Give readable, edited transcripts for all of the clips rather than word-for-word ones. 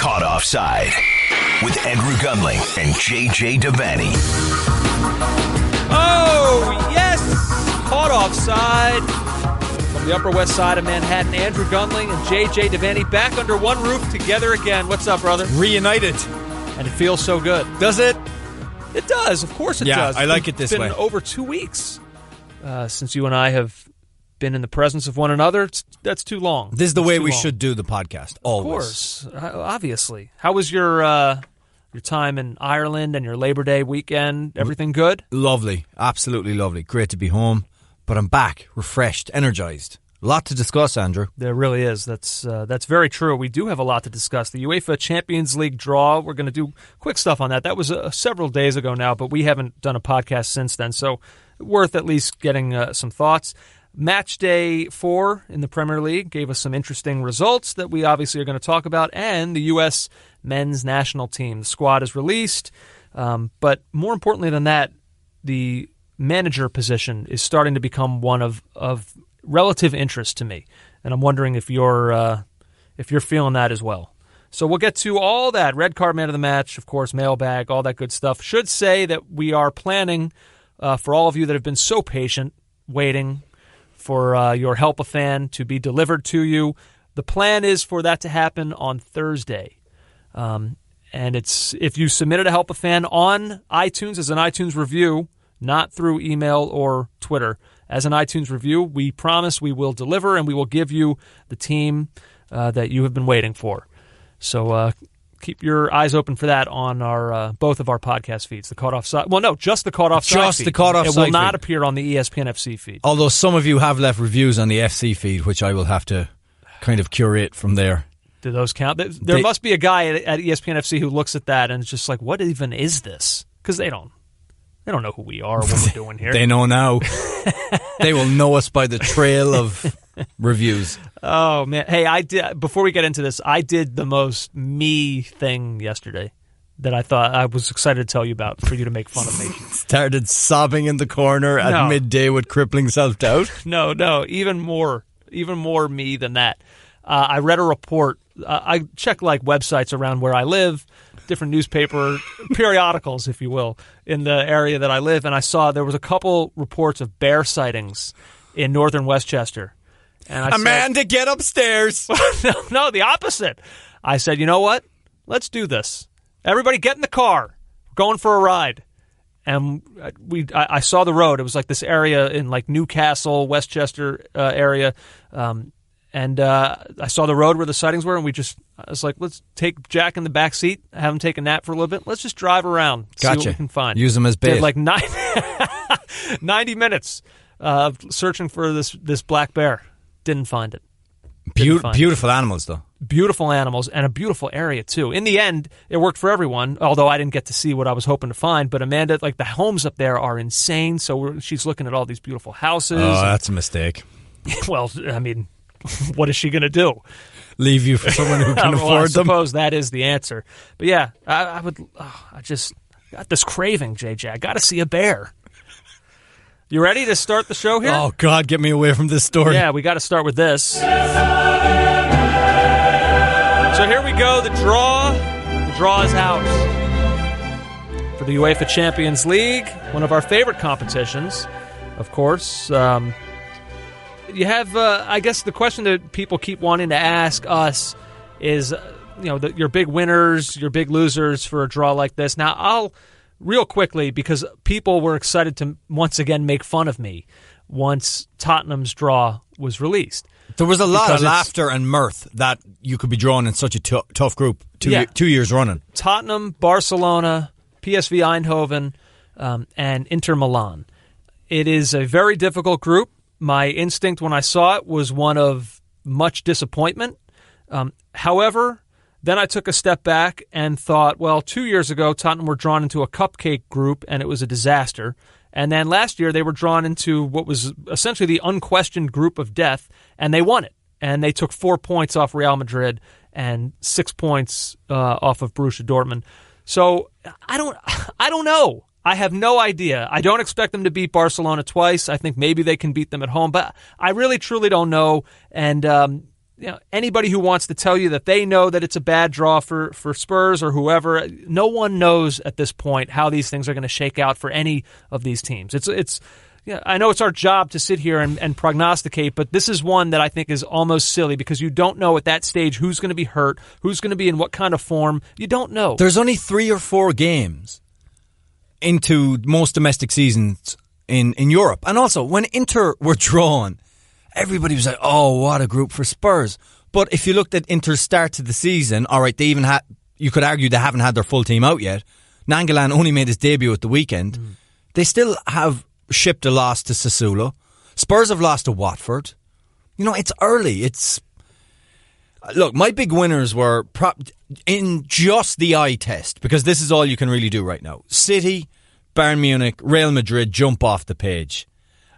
Caught Offside with Andrew Gunling and JJ Devaney. Oh, yes! Caught Offside from the Upper West Side of Manhattan. Andrew Gunling and JJ Devaney back under one roof together again. What's up, brother? Reunited. And it feels so good. Does it? It does. Of course it does. I like it this way. It's been over 2 weeks since you and I have been in the presence of one another. That's too long. This is the way we should do the podcast, always. Of course, obviously. How was your time in Ireland and your Labor Day weekend? Everything good? Lovely. Absolutely lovely. Great to be home. But I'm back, refreshed, energized. A lot to discuss, Andrew. There really is. That's very true. We do have a lot to discuss. The UEFA Champions League draw, we're going to do quick stuff on that. That was several days ago now, but we haven't done a podcast since then, so worth at least getting some thoughts. Match day 4 in the Premier League gave us some interesting results that we obviously are going to talk about, and the U.S. men's national team. The squad is released, but more importantly than that, the manager position is starting to become one of relative interest to me, and I'm wondering if you're feeling that as well. So we'll get to all that. Red card, man of the match, of course, mailbag, all that good stuff. Should say that we are planning for all of you that have been so patient, waiting for your Help a Fan to be delivered to you. The plan is for that to happen on Thursday. And it's if you submitted a Help a Fan on iTunes as an iTunes review, not through email or Twitter, as an iTunes review, we promise we will deliver and we will give you the team that you have been waiting for. So keep your eyes open for that on our both of our podcast feeds. The Caught Offside. Well, no, just the Caught Offside feed. Just the Caught Offside feed. It will not feed. appear on the ESPN FC feed. Although some of you have left reviews on the FC feed, which I will have to kind of curate from there. Do those count? There must be a guy at ESPN FC who looks at that and is just like, what even is this? Because they don't know who we are or what we're doing here. They know now. They will know us by the trail of reviews. Oh, man. Hey, before we get into this, I did the most me thing yesterday that I thought I was excited to tell you about for you to make fun of me. Started sobbing in midday at midday with crippling self-doubt? No, even more me than that. I read a report. I check like websites around where I live, different newspaper periodicals, if you will, in the area that I live, and I saw there was a couple reports of bear sightings in northern Westchester. And I Amanda, get upstairs. No, the opposite. I said, you know what? Let's do this. Everybody get in the car. We're going for a ride. And I saw the road. It was like this area in like Newcastle, Westchester area. And I saw the road where the sightings were, and I was like, let's take Jack in the back seat, have him take a nap for a little bit. Let's just drive around, see what we can find. Use them as bait. Did like 90 minutes of searching for this black bear. Didn't find it. Beautiful animals, though. Beautiful animals, and a beautiful area, too. In the end, it worked for everyone, although I didn't get to see what I was hoping to find. But Amanda, like the homes up there are insane, so she's looking at all these beautiful houses. Oh, that's a mistake. Well, I mean, what is she going to do? Leave you for someone who can afford them? I suppose that is the answer. But yeah, I just got this craving, JJ. I got to see a bear. You ready to start the show here? Oh, God, get me away from this story. Yeah, we got to start with this. So here we go. The draw is out for the UEFA Champions League, one of our favorite competitions, of course. You have, I guess, the question that people keep wanting to ask us is, your big winners, your big losers for a draw like this. Now, I'll real quickly, because people were excited to once again make fun of me once Tottenham's draw was released. There was a lot of laughter and mirth that you could be drawn in such a tough group 2 years running. Tottenham, Barcelona, PSV Eindhoven, and Inter Milan. It is a very difficult group. My instinct when I saw it was one of much disappointment. However, then I took a step back and thought, well, 2 years ago, Tottenham were drawn into a cupcake group, and it was a disaster. And then last year, they were drawn into what was essentially the unquestioned group of death, and they won it. And they took 4 points off Real Madrid and 6 points off of Borussia Dortmund. So I don't know. I have no idea. I don't expect them to beat Barcelona twice. I think maybe they can beat them at home, but I really, truly don't know. And anybody who wants to tell you that they know that it's a bad draw for Spurs or whoever, no one knows at this point how these things are going to shake out for any of these teams. It's I know it's our job to sit here and prognosticate, but this is one that I think is almost silly because you don't know at that stage who's going to be hurt, who's going to be in what kind of form. You don't know. There's only 3 or 4 games into most domestic seasons in Europe. And also, when Inter were drawn, everybody was like, oh, what a group for Spurs. But if you looked at Inter's start to the season, all right, they even had, you could argue they haven't had their full team out yet. Nangolan only made his debut at the weekend. They still have shipped a loss to Sassuolo. Spurs have lost to Watford. It's early. Look, my big winners were in just the eye test, because this is all you can really do right now. City, Bayern Munich, Real Madrid jump off the page.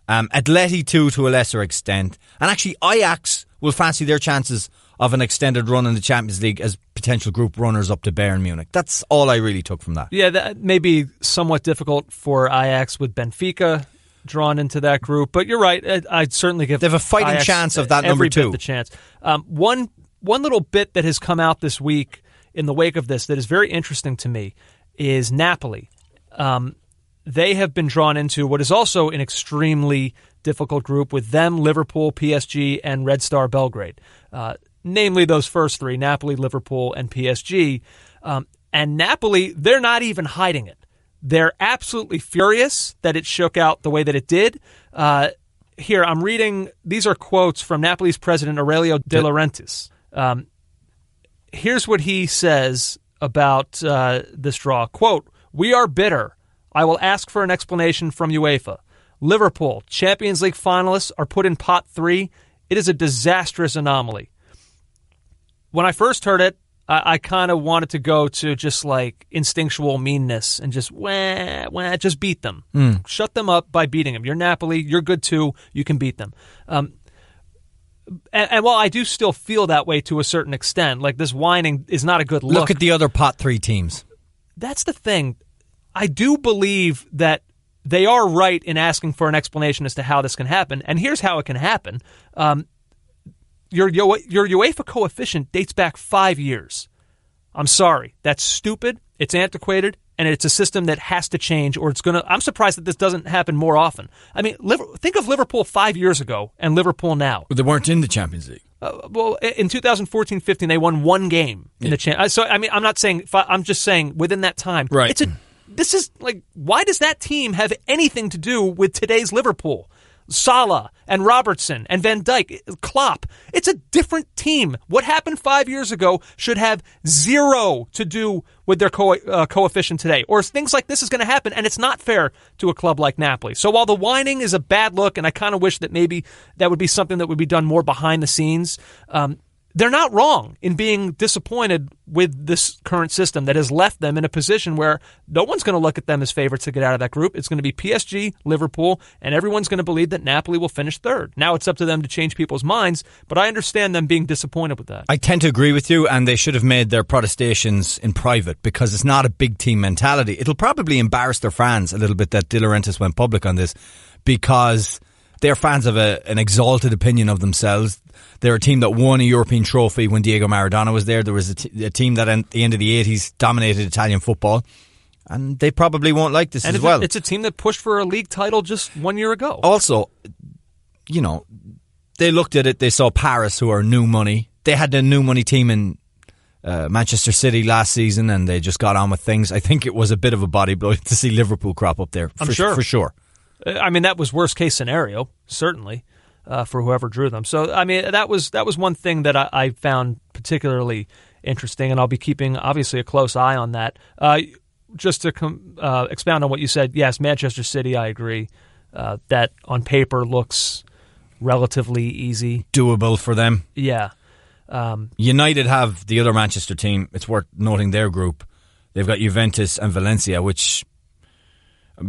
Atleti too, to a lesser extent. And actually, Ajax will fancy their chances of an extended run in the Champions League as potential group runners up to Bayern Munich. That's all I really took from that. Yeah, that may be somewhat difficult for Ajax with Benfica drawn into that group. But you're right. I'd certainly give they have a fighting Ajax chance of that number 2. Every bit the chance. One little bit that has come out this week in the wake of this that is very interesting to me is Napoli. They have been drawn into what is also an extremely difficult group with them, Liverpool, PSG, and Red Star Belgrade. Namely those first 3, Napoli, Liverpool, and PSG. And Napoli, they're not even hiding it. They're absolutely furious that it shook out the way that it did. Here, I'm reading, these are quotes from Napoli's president, Aurelio De Laurentiis. Here's what he says about this draw. Quote, "We are bitter. I will ask for an explanation from UEFA. Liverpool, Champions League finalists, are put in pot 3. It is a disastrous anomaly." When I first heard it, I kind of wanted to go to just like instinctual meanness and just just beat them. Shut them up by beating them. You're Napoli. You're good too. You can beat them. And while I do still feel that way to a certain extent, like this whining is not a good look. Look at the other pot 3 teams. That's the thing. I do believe that they are right in asking for an explanation as to how this can happen. And here's how it can happen. Your UEFA coefficient dates back 5 years. I'm sorry. That's stupid. It's antiquated. And it's a system that has to change, or it's going to... I'm surprised that this doesn't happen more often. I mean, think of Liverpool 5 years ago and Liverpool now. They weren't in the Champions League. Well, in 2014-15, they won 1 game in the Champions. So, I mean, I'm not saying... I'm just saying within that time. Right. This is like... Why does that team have anything to do with today's Liverpool? Salah and Robertson and Van Dijk, Klopp. It's a different team. What happened 5 years ago should have 0 to do with their coefficient today. Or things like this is going to happen, and it's not fair to a club like Napoli. So while the whining is a bad look, and I kind of wish that maybe that would be something that would be done more behind the scenes, they're not wrong in being disappointed with this current system that has left them in a position where no one's going to look at them as favorites to get out of that group. It's going to be PSG, Liverpool, and everyone's going to believe that Napoli will finish 3rd. Now it's up to them to change people's minds, but I understand them being disappointed with that. I tend to agree with you, and they should have made their protestations in private because it's not a big team mentality. It'll probably embarrass their fans a little bit that De Laurentiis went public on this because they're fans of an exalted opinion of themselves. They're a team that won a European trophy when Diego Maradona was there. There was a team that at the end of the 80s dominated Italian football. And they probably won't like this as well. It's a team that pushed for a league title just 1 year ago. Also, they looked at it. They saw Paris, who are new money. They had the new money team in Manchester City last season, and they just got on with things. I think it was a bit of a body blow to see Liverpool crop up there. For sure. I mean, that was worst case scenario, certainly, for whoever drew them. So, I mean, that was one thing that I found particularly interesting, and I'll be keeping, obviously, a close eye on that. Just to expound on what you said, yes, Manchester City, I agree. That on paper looks relatively easy. Doable for them. Yeah. United have the other Manchester team. It's worth noting their group. They've got Juventus and Valencia, which...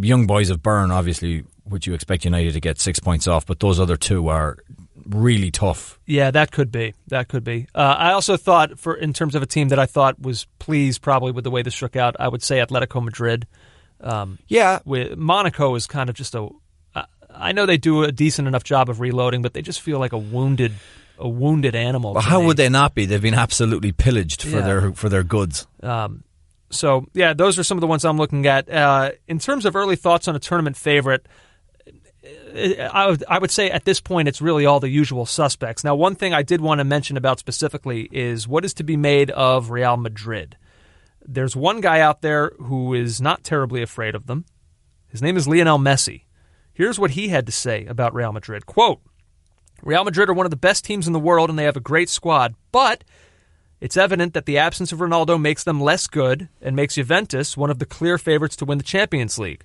young boys of Bern, obviously, would you expect United to get 6 points off, but those other 2 are really tough. Yeah, that could be. I also thought, in terms of a team that I thought was pleased probably with the way this shook out, I would say Atletico Madrid. With Monaco is kind of just I know they do a decent enough job of reloading, but they just feel like a wounded a wounded animal. Well, how would they not be? They've been absolutely pillaged for their goods. So, yeah, those are some of the ones I'm looking at. In terms of early thoughts on a tournament favorite, I would say at this point it's really all the usual suspects. Now, one thing I did want to mention about specifically is what is to be made of Real Madrid. There's one guy out there who is not terribly afraid of them. His name is Lionel Messi. Here's what he had to say about Real Madrid. Quote, Real Madrid are one of the best teams in the world and they have a great squad, but it's evident that the absence of Ronaldo makes them less good and makes Juventus one of the clear favorites to win the Champions League.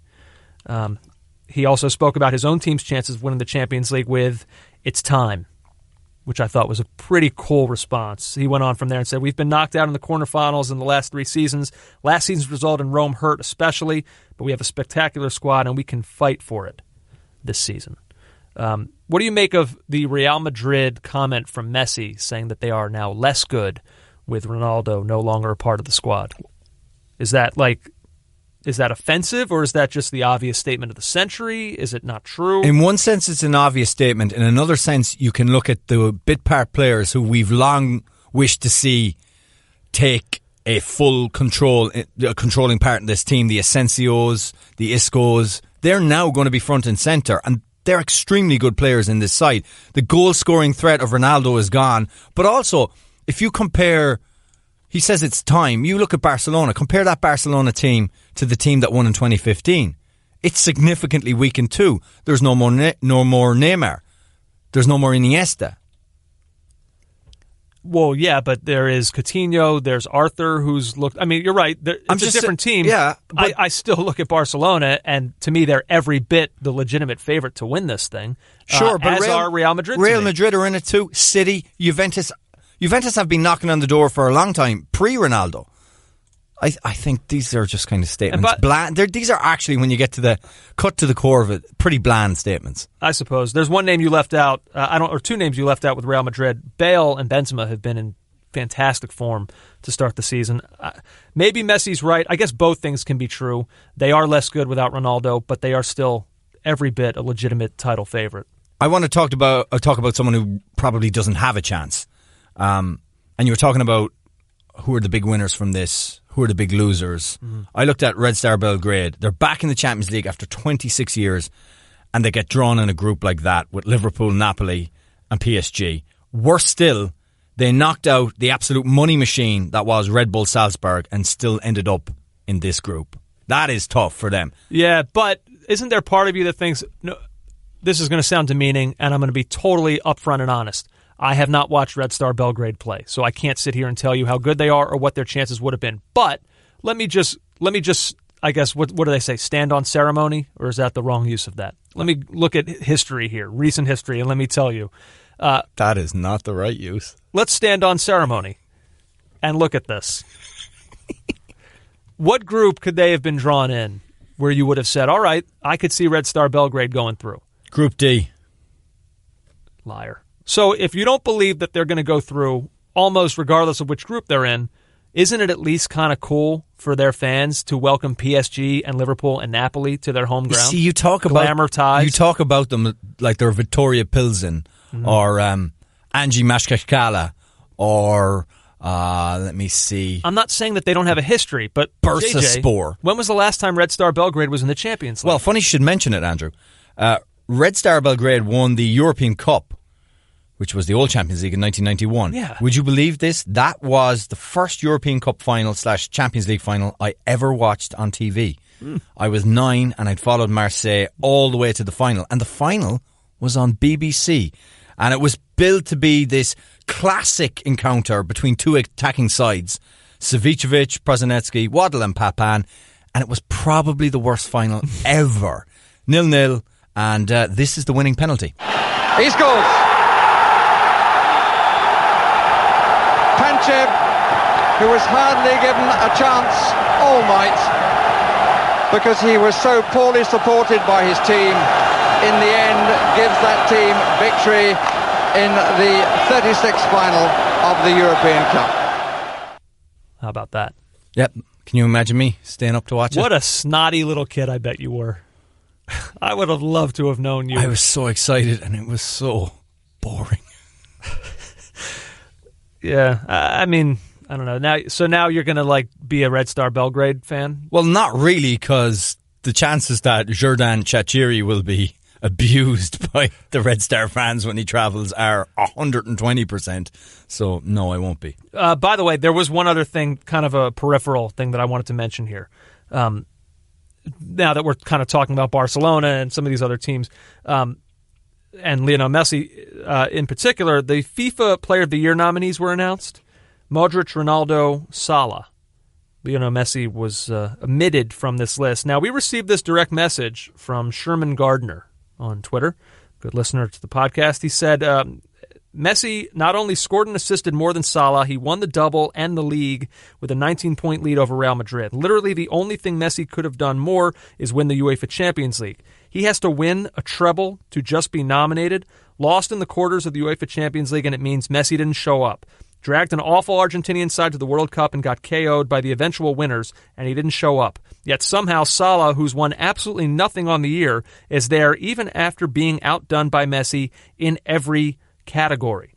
He also spoke about his own team's chances of winning the Champions League with, it's time, which I thought was a pretty cool response. He went on from there and said, we've been knocked out in the quarterfinals in the last 3 seasons. Last season's result in Rome hurt especially, but we have a spectacular squad and we can fight for it this season. What do you make of the Real Madrid comment from Messi saying that they are now less good with Ronaldo no longer a part of the squad? Is that offensive, or is that just the obvious statement of the century? Is it not true? In one sense, it's an obvious statement. In another sense, you can look at the bit part players who we've long wished to see take a full controlling part in this team. The Asensios, the Iscos, they're now going to be front and centre, and they're extremely good players in this side. The goal-scoring threat of Ronaldo is gone. But also, if you compare, he says it's time, you look at Barcelona, compare that Barcelona team to the team that won in 2015. It's significantly weakened too. There's no more Neymar. There's no more Iniesta. Well, yeah, but there is Coutinho, there's Arthur, who's looked... I mean, you're right, it's a different team. Yeah, I still look at Barcelona, and to me, they're every bit the legitimate favorite to win this thing. Sure, but as are Real Madrid. Real Madrid are in it too. City, Juventus have been knocking on the door for a long time, pre-Ronaldo. I think these are just kind of statements. Bland. These are actually, when you get to the cut to the core of it, pretty bland statements. I suppose. There's one name you left out, or 2 names you left out with Real Madrid. Bale and Benzema have been in fantastic form to start the season. Maybe Messi's right. I guess both things can be true. They are less good without Ronaldo, but they are still every bit a legitimate title favorite. I want to talk about someone who probably doesn't have a chance. And you were talking about who are the big winners from this. Who are the big losers? Mm-hmm. I looked at Red Star Belgrade. They're back in the Champions League after 26 years, and they get drawn in a group like that with Liverpool, Napoli and PSG. Worse still, they knocked out the absolute money machine that was Red Bull Salzburg and still ended up in this group. That is tough for them. Yeah, but isn't there part of you that thinks, no, this is going to sound demeaning, and I'm going to be totally upfront and honest. I have not watched Red Star Belgrade play, so I can't sit here and tell you how good they are or what their chances would have been. But let me just, I guess, what do they say, stand on ceremony? Or is that the wrong use of that? Let me look at history here, recent history, and let me tell you. That is not the right use. Let's stand on ceremony and look at this. What group could they have been drawn in where you would have said, all right, I could see Red Star Belgrade going through? Group D. Liar. So if you don't believe that they're going to go through, almost regardless of which group they're in, isn't it at least kind of cool for their fans to welcome PSG and Liverpool and Napoli to their home ground? See, you talk about them like they're Vittoria Pilsen or Angie Mashkashkala or let me see. I'm not saying that they don't have a history, but Bursaspor. When was the last time Red Star Belgrade was in the Champions League? Well, funny you should mention it, Andrew. Red Star Belgrade won the European Cup, which was the old Champions League in 1991. Yeah. Would you believe this? That was the first European Cup final / Champions League final I ever watched on TV. I was 9 and I'd followed Marseille all the way to the final. And the final was on BBC. And it was billed to be this classic encounter between 2 attacking sides. Savicevic, Prosinecki, Waddle and Papan. And it was probably the worst final ever. 0-0. And this is the winning penalty. He scores! Panchev, who was hardly given a chance all night because he was so poorly supported by his team, in the end gives that team victory in the 36th final of the European Cup. How about that? Yep. Can you imagine me staying up to watch it? What a snotty little kid I bet you were. I would have loved to have known you. I was so excited and it was so boring. Yeah, I mean, I don't know. Now you're going to be a Red Star Belgrade fan? Well, not really, because the chances that Jordan Chachiri will be abused by the Red Star fans when he travels are 120%. So, no, I won't be. By the way, there was one other thing, kind of a peripheral thing that I wanted to mention here. Now that we're kind of talking about Barcelona and some of these other teams, and Lionel Messi in particular, the FIFA Player of the Year nominees were announced. Modric, Ronaldo, Salah. Lionel Messi was omitted from this list. Now, we received this direct message from Sherman Gardner on Twitter, good listener to the podcast. He said, Messi not only scored and assisted more than Salah, he won the double and the league with a 19-point lead over Real Madrid. Literally, the only thing Messi could have done more is win the UEFA Champions League. He has to win a treble to just be nominated. Lost in the quarters of the UEFA Champions League, and it means Messi didn't show up. Dragged an awful Argentinian side to the World Cup and got KO'd by the eventual winners, and he didn't show up. Yet somehow Salah, who's won absolutely nothing on the year, is there even after being outdone by Messi in every category.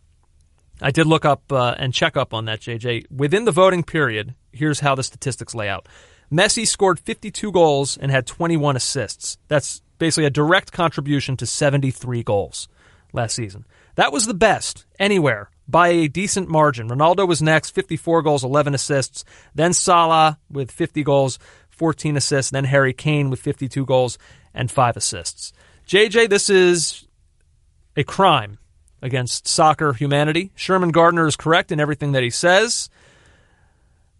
I did look up and check up on that, JJ. Within the voting period, here's how the statistics lay out. Messi scored 52 goals and had 21 assists. That's basically a direct contribution to 73 goals last season. That was the best anywhere by a decent margin. Ronaldo was next, 54 goals, 11 assists. Then Salah with 50 goals, 14 assists. Then Harry Kane with 52 goals and 5 assists. JJ, this is a crime against soccer humanity. Sherman Gardner is correct in everything that he says.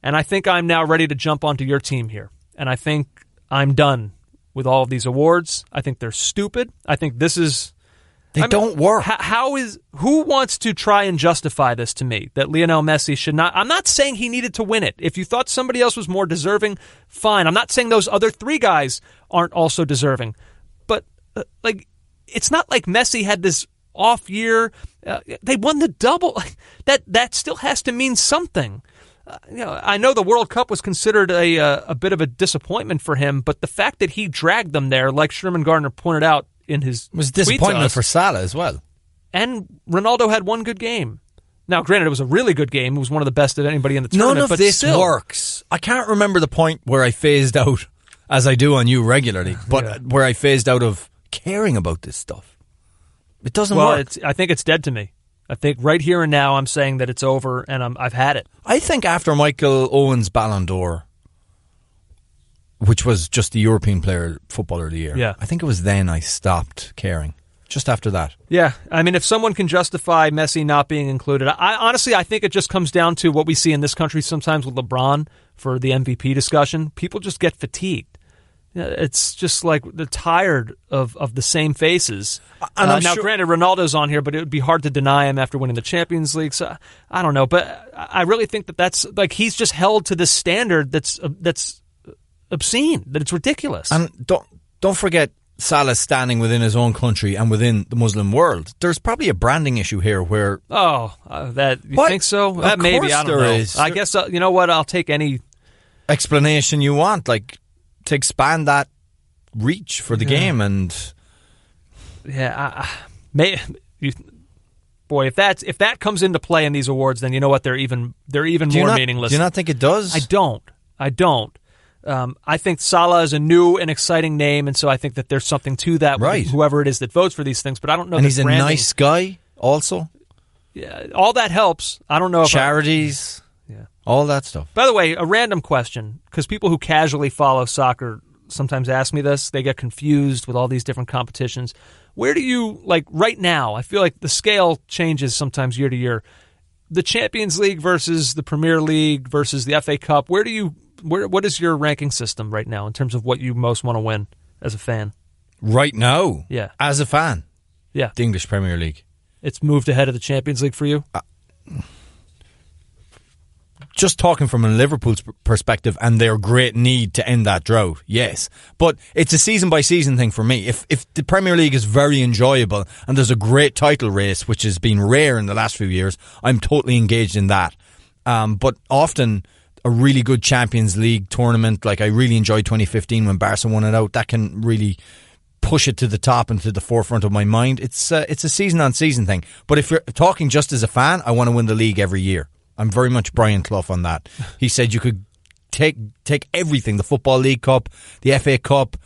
And I think I'm now ready to jump onto your team here. And I think I'm done with all of these awards. I think they're stupid. I think this is... They don't work. Who wants to try and justify this to me, that Lionel Messi should not... I'm not saying he needed to win it. If you thought somebody else was more deserving, fine. I'm not saying those other 3 guys aren't also deserving. But, it's not like Messi had this off year. They won the double. That still has to mean something. I know the World Cup was considered a bit of a disappointment for him, but the fact that he dragged them there, like Sherman Gardner pointed out in his it was disappointment for Salah as well. And Ronaldo had one good game. Now, granted, it was a really good game. It was one of the best of anybody in the tournament. None of this works. I can't remember the point where I phased out, as I do on you regularly, but where I phased out of caring about this stuff. It doesn't work. I think it's dead to me. I think right here and now I'm saying that it's over and I've had it. I think after Michael Owen's Ballon d'Or, which was just the European Footballer of the Year, I think it was then I stopped caring. Just after that. Yeah. I mean, if someone can justify Messi not being included, I think it just comes down to what we see in this country sometimes with LeBron for the MVP discussion. People just get fatigued. It's just like they're tired of the same faces. And now, granted, Ronaldo's on here, but it would be hard to deny him after winning the Champions League. So I don't know, but I really think that's like he's just held to this standard that's obscene, that it's ridiculous. And don't forget Salah standing within his own country and within the Muslim world. There's probably a branding issue here where... that you think so? That maybe, I don't know. Is. I guess, you know what, I'll take any... explanation you want, like to expand that reach for the game and... Boy, if that comes into play in these awards, then you know what, they're even more meaningless. Do you not think it does? I don't. I think Salah is a new and exciting name, and so I think that there's something to that with whoever it is that votes for these things. But I don't know. And he's a nice guy, also. Yeah, all that helps. I don't know if charities, all that stuff. By the way, a random question, because people who casually follow soccer sometimes ask me this. They get confused with all these different competitions. Where do you, like right now, I feel like the scale changes sometimes year to year. The Champions League versus the Premier League versus the FA Cup, what is your ranking system right now in terms of what you most want to win as a fan? Right now? Yeah. As a fan? Yeah. The English Premier League. It's moved ahead of the Champions League for you? Just talking from a Liverpool's perspective and their great need to end that drought, yes. But it's a season-by-season thing for me. If the Premier League is very enjoyable and there's a great title race, which has been rare in the last few years, I'm totally engaged in that. But often a really good Champions League tournament, like I really enjoyed 2015 when Barca won it out, that can really push it to the top and to the forefront of my mind. It's a season-on-season thing. But if you're talking just as a fan, I want to win the league every year. I'm very much Brian Clough on that. He said you could take everything, the Football League Cup, the FA Cup,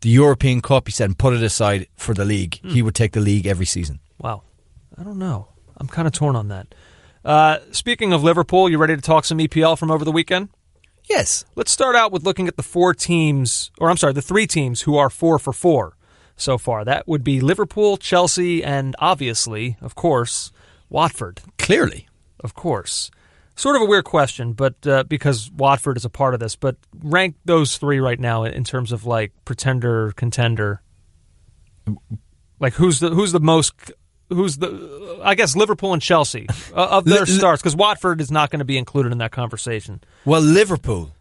the European Cup, he said, and put it aside for the league. He would take the league every season. Wow. I don't know. I'm kind of torn on that. Speaking of Liverpool, you ready to talk some EPL from over the weekend? Yes. Let's start out with looking at the the 3 teams who are 4 for 4 so far. That would be Liverpool, Chelsea, and obviously, of course, Watford. Clearly. Of course. Sort of a weird question, but because Watford is a part of this, but rank those 3 right now in terms of like pretender, contender. Like I guess Liverpool and Chelsea of their starts, because Watford is not going to be included in that conversation. Well, Liverpool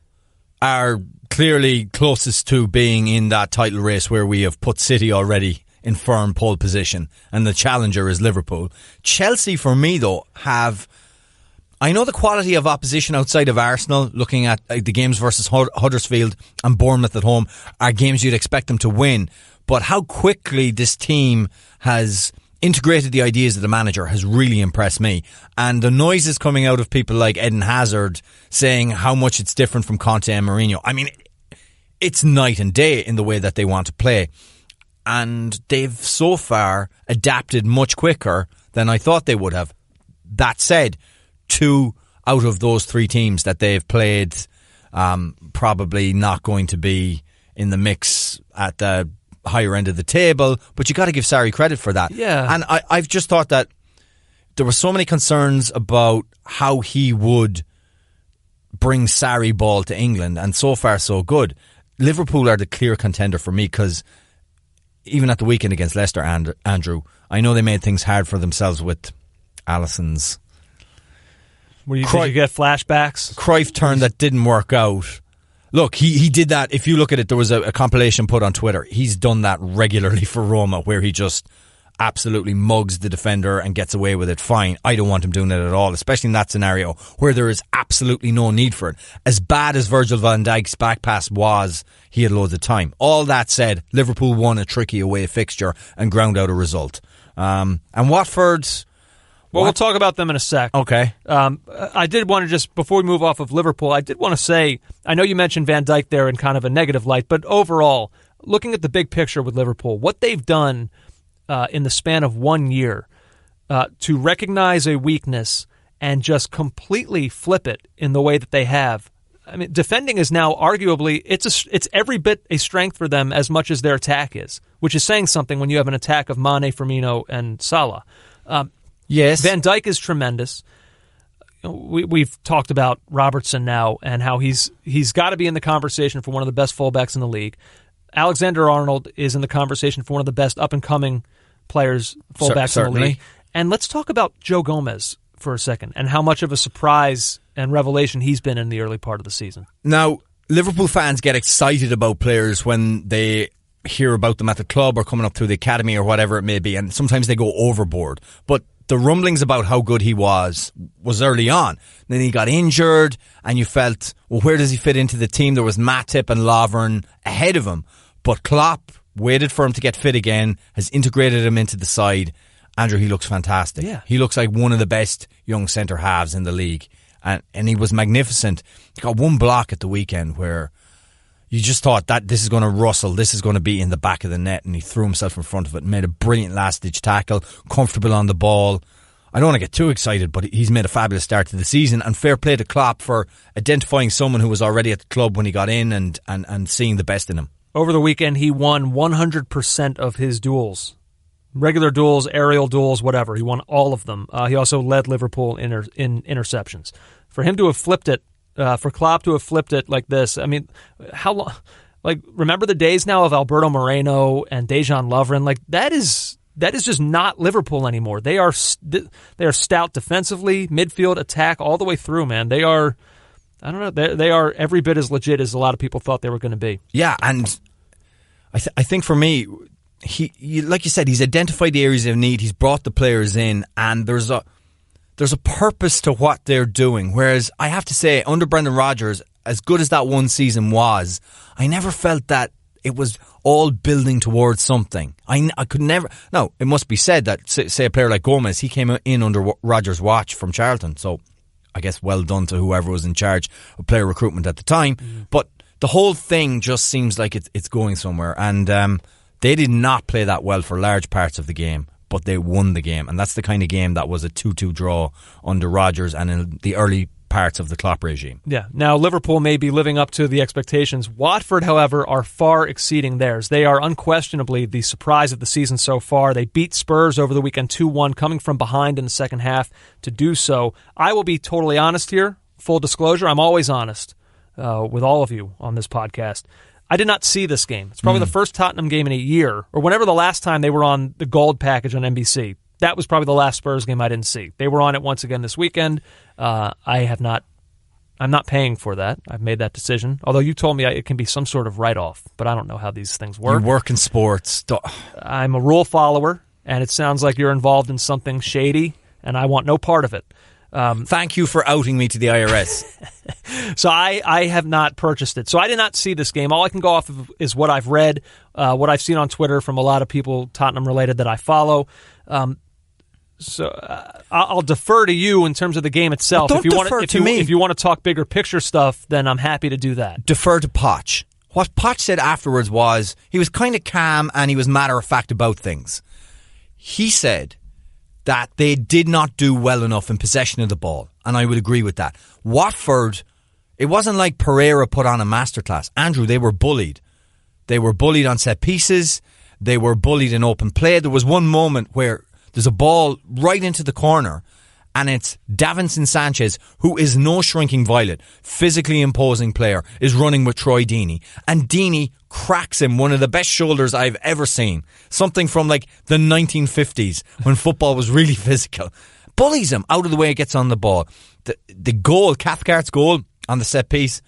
are clearly closest to being in that title race where we have put City already in firm pole position, and the challenger is Liverpool. Chelsea, for me, though, I know the quality of opposition outside of Arsenal, looking at the games versus Huddersfield and Bournemouth at home, are games you'd expect them to win. But how quickly this team has integrated the ideas of the manager has really impressed me. And the noises coming out of people like Eden Hazard saying how much it's different from Conte and Mourinho. I mean, it's night and day in the way that they want to play. And they've so far adapted much quicker than I thought they would have. That said, 2 out of those 3 teams that they've played probably not going to be in the mix at the higher end of the table, but you got to give Sarri credit for that. Yeah. And I've just thought that there were so many concerns about how he would bring Sarri ball to England, and so far so good. Liverpool are the clear contender for me, because even at the weekend against Leicester, Andrew, I know they made things hard for themselves with Alisson's Did you get flashbacks? Cruyff turn that didn't work out. Look, he did that. If you look at it, there was a compilation put on Twitter. He's done that regularly for Roma, where he just absolutely mugs the defender and gets away with it. Fine. I don't want him doing it at all, especially in that scenario where there is absolutely no need for it. As bad as Virgil van Dijk's back pass was, he had loads of time. All that said, Liverpool won a tricky away fixture and ground out a result. And Watford... Well, we'll talk about them in a sec. Okay. I did want to just, before we move off of Liverpool, I did want to say, I know you mentioned Van Dijk there in kind of a negative light, but overall, looking at the big picture with Liverpool, what they've done in the span of 1 year to recognize a weakness and just completely flip it in the way that they have. I mean, defending is now arguably, it's every bit a strength for them as much as their attack is, which is saying something when you have an attack of Mane, Firmino, and Salah. Yes. Van Dijk is tremendous. We've talked about Robertson now and how he's got to be in the conversation for one of the best fullbacks in the league. Alexander-Arnold is in the conversation for one of the best up-and-coming players, fullbacks in the league. And let's talk about Joe Gomez for a second and how much of a surprise and revelation he's been in the early part of the season. Now, Liverpool fans get excited about players when they hear about them at the club or coming up through the academy or whatever it may be, and sometimes they go overboard. But the rumblings about how good he was early on. Then he got injured, and you felt, well, where does he fit into the team? There was Matip and Lovren ahead of him. But Klopp waited for him to get fit again, has integrated him into the side. Andrew, he looks fantastic. Yeah. He looks like one of the best young centre-halves in the league. And he was magnificent. He got one block at the weekend where you just thought that this is going to rustle, this is going to be in the back of the net, and he threw himself in front of it and made a brilliant last-ditch tackle, comfortable on the ball. I don't want to get too excited, but he's made a fabulous start to the season, and fair play to Klopp for identifying someone who was already at the club when he got in and seeing the best in him. Over the weekend, he won 100% of his duels. Regular duels, aerial duels, whatever. He won all of them. He also led Liverpool in interceptions. For him to have flipped it, for Klopp to have flipped it like this, I mean, how long? Like, remember the days now of Alberto Moreno and Dejan Lovren? Like, that is just not Liverpool anymore. They are stout defensively, midfield, attack, all the way through, man. They are, I don't know, they are every bit as legit as a lot of people thought they were going to be. Yeah, and I think for me, he like you said, he's identified the areas of need. He's brought the players in, and there's a purpose to what they're doing. Whereas I have to say, under Brendan Rodgers, as good as that one season was, I never felt that it was all building towards something. I could never. Now, it must be said that, say a player like Gomez, he came in under Rodgers' watch from Charlton, so I guess well done to whoever was in charge of player recruitment at the time. But the whole thing just seems like it's going somewhere. And they did not play that well for large parts of the game, but they won the game. And that's the kind of game that was a 2-2 draw under Rodgers and in the early parts of the Klopp regime. Yeah. Now, Liverpool may be living up to the expectations. Watford, however, are far exceeding theirs. They are unquestionably the surprise of the season so far. They beat Spurs over the weekend 2-1, coming from behind in the second half to do so. I will be totally honest here. Full disclosure, I'm always honest with all of you on this podcast. I did not see this game. It's probably the first Tottenham game in a year, or whenever the last time they were on the Gold package on NBC. That was probably the last Spurs game I didn't see. They were on it once again this weekend. I'm not paying for that. I've made that decision. Although you told me it can be some sort of write-off, but I don't know how these things work. You work in sports. I'm a rule follower, and it sounds like you're involved in something shady, and I want no part of it. Thank you for outing me to the IRS. So I have not purchased it. So I did not see this game. All I can go off of is what I've read, what I've seen on Twitter from a lot of people Tottenham-related that I follow. So I'll defer to you in terms of the game itself. If you want to talk bigger picture stuff, then I'm happy to do that. Defer to Poch. What Poch said afterwards was he was kind of calm and he was matter-of-fact about things. He said that they did not do well enough in possession of the ball, and I would agree with that. Watford, it wasn't like Pereira put on a masterclass. Andrew, they were bullied. They were bullied on set pieces. They were bullied in open play. There was one moment where there's a ball right into the corner, and it's Davinson Sanchez, who is no shrinking violet, physically imposing player, is running with Troy Deeney. And Deeney cracks him, one of the best shoulders I've ever seen. Something from like the 1950s when football was really physical. Bullies him out of the way, gets on the ball. The goal, Cathcart's goal on the set piece,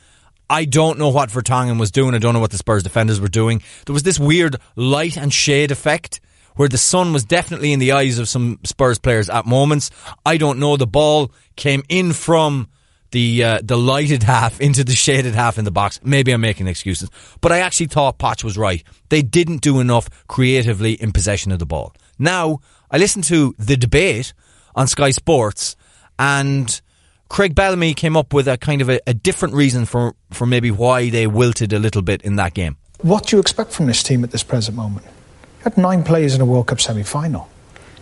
I don't know what Vertonghen was doing. I don't know what the Spurs defenders were doing. There was this weird light and shade effect where the sun was definitely in the eyes of some Spurs players at moments. I don't know. The ball came in from the lighted half into the shaded half in the box. Maybe I'm making excuses. But I actually thought Poch was right. They didn't do enough creatively in possession of the ball. Now, I listened to the debate on Sky Sports, and Craig Bellamy came up with a kind of a different reason for maybe why they wilted a little bit in that game. What do you expect from this team at this present moment? You had 9 players in a World Cup semi-final.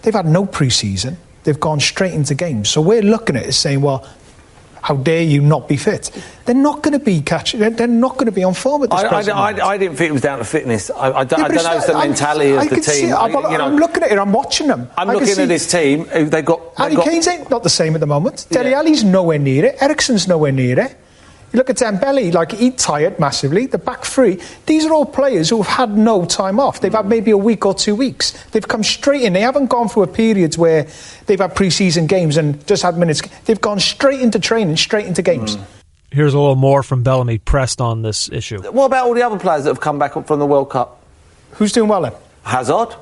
They've had no pre-season. They've gone straight into games. So we're looking at it saying, well, how dare you not be fit? They're not going to be They're not going to be on form at this present moment. I didn't think it was down to fitness. I don't know it's the mentality of the team. I'm looking at it. I'm watching them. I'm looking at this team. They've got Harry Kane's ain't not the same at the moment. Dele Alli's nowhere near it. Eriksen's nowhere near it. You look at Dembele, like he's tired massively. The back three, these are all players who have had no time off. They've had maybe a week or 2 weeks. They've come straight in. They haven't gone through a period where they've had pre-season games and just had minutes. They've gone straight into training, straight into games. Here's a little more from Bellamy pressed on this issue. What about all the other players that have come back from the World Cup? Who's doing well then? Hazard.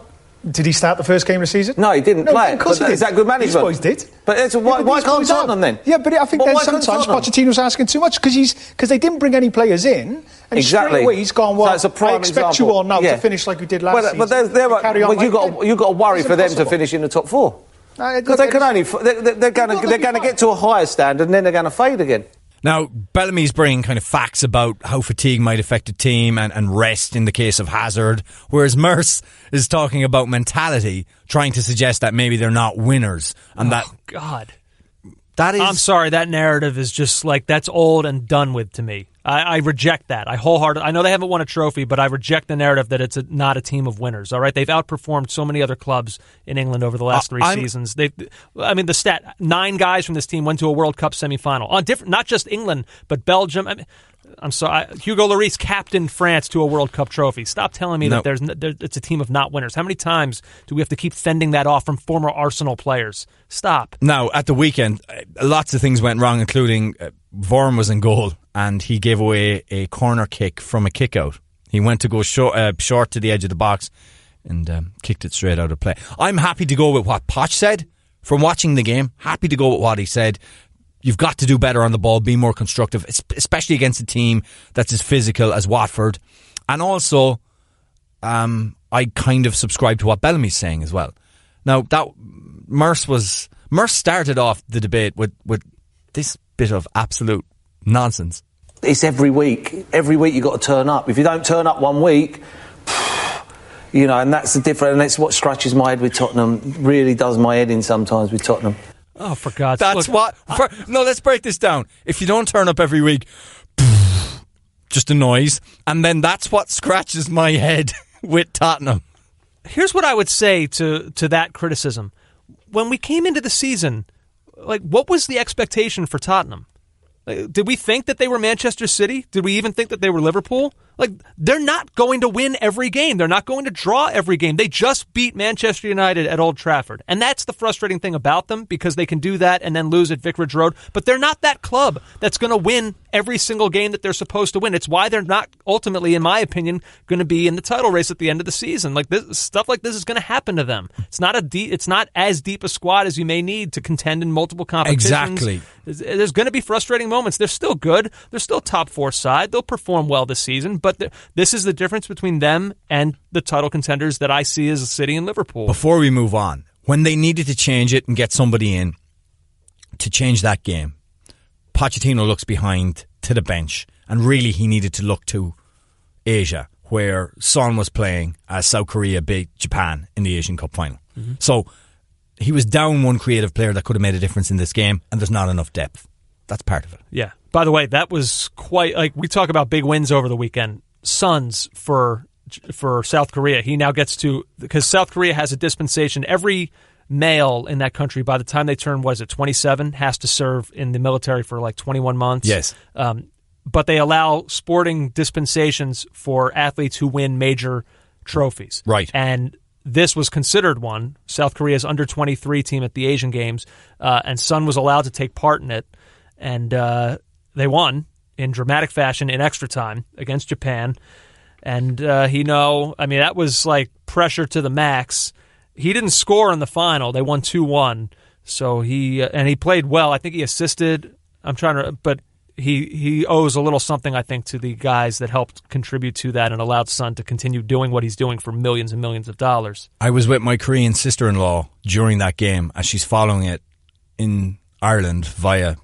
Did he start the first game of the season? No, he didn't play. Of course he did. Is that good management? These boys did. But why can't Tottenham then? Yeah, but I think then sometimes Pochettino's asking too much because they didn't bring any players in, and straight away he's gone, well, so I expect you all now to finish like we did last season. But you've got to worry for them to finish in the top 4. Because they can only they're going to get to a higher standard and then they're going to fade again. Now, Bellamy's bringing kind of facts about how fatigue might affect a team and rest in the case of Hazard, whereas Merce is talking about mentality, trying to suggest that maybe they're not winners. And God. I'm sorry, that narrative is just like, that's old and done with to me. I reject that. I know they haven't won a trophy, but I reject the narrative that it's not a team of winners. All right, they've outperformed so many other clubs in England over the last 3 seasons. The stat: 9 guys from this team went to a World Cup semi-final. On different, not just England, but Belgium. I'm sorry, Hugo Lloris captained France to a World Cup trophy. Stop telling me that it's a team of not winners. How many times do we have to keep fending that off from former Arsenal players? Stop. Now, at the weekend, lots of things went wrong, including Vorm was in goal and he gave away a corner kick from a kick-out. He went to go short to the edge of the box and kicked it straight out of play. I'm happy to go with what Poch said from watching the game. Happy to go with what he said. You've got to do better on the ball, be more constructive, especially against a team that's as physical as Watford. And also, I kind of subscribe to what Bellamy's saying as well. Now, that Merce started off the debate with this bit of absolute nonsense. It's every week. Every week you've got to turn up. If you don't turn up one week, and that's the difference. And that's what scratches my head with Tottenham. Really does my head in sometimes with Tottenham. Oh, for God's sake. That's what... No, let's break this down. If you don't turn up every week, just a noise. And then that's what scratches my head with Tottenham. Here's what I would say to that criticism. When we came into the season, what was the expectation for Tottenham? Did we think that they were Manchester City? Did we even think that they were Liverpool? They're not going to win every game. They're not going to draw every game. They just beat Manchester United at Old Trafford. And that's the frustrating thing about them, because they can do that and then lose at Vicarage Road. But they're not that club that's going to win every single game that they're supposed to win. It's why they're not ultimately, in my opinion, going to be in the title race at the end of the season. Stuff like this is going to happen to them. It's not as deep a squad as you may need to contend in multiple competitions. Exactly. There's going to be frustrating moments. They're still good. They're still top 4 side. They'll perform well this season. But this is the difference between them and the title contenders that I see as City and Liverpool. Before we move on, when they needed to change it and get somebody in to change that game, Pochettino looks behind to the bench, and really he needed to look to Asia, where Son was playing as South Korea beat Japan in the Asian Cup final. Mm-hmm. So he was down one creative player that could have made a difference in this game, and there's not enough depth. That's part of it. Yeah. By the way, that was quite... we talk about big wins over the weekend. Sons for South Korea. He now gets to... Because South Korea has a dispensation. Every male in that country, by the time they turn, 27, has to serve in the military for 21 months. Yes. But they allow sporting dispensations for athletes who win major trophies. Right. And this was considered one. South Korea's under-23 team at the Asian Games. And Son was allowed to take part in it. And they won in dramatic fashion in extra time against Japan. And that was pressure to the max. He didn't score in the final. They won 2-1. So he played well. I think he assisted. But he owes a little something, I think, to the guys that helped contribute to that and allowed Son to continue doing what he's doing for millions and millions of dollars. I was with my Korean sister-in-law during that game as she's following it in Ireland via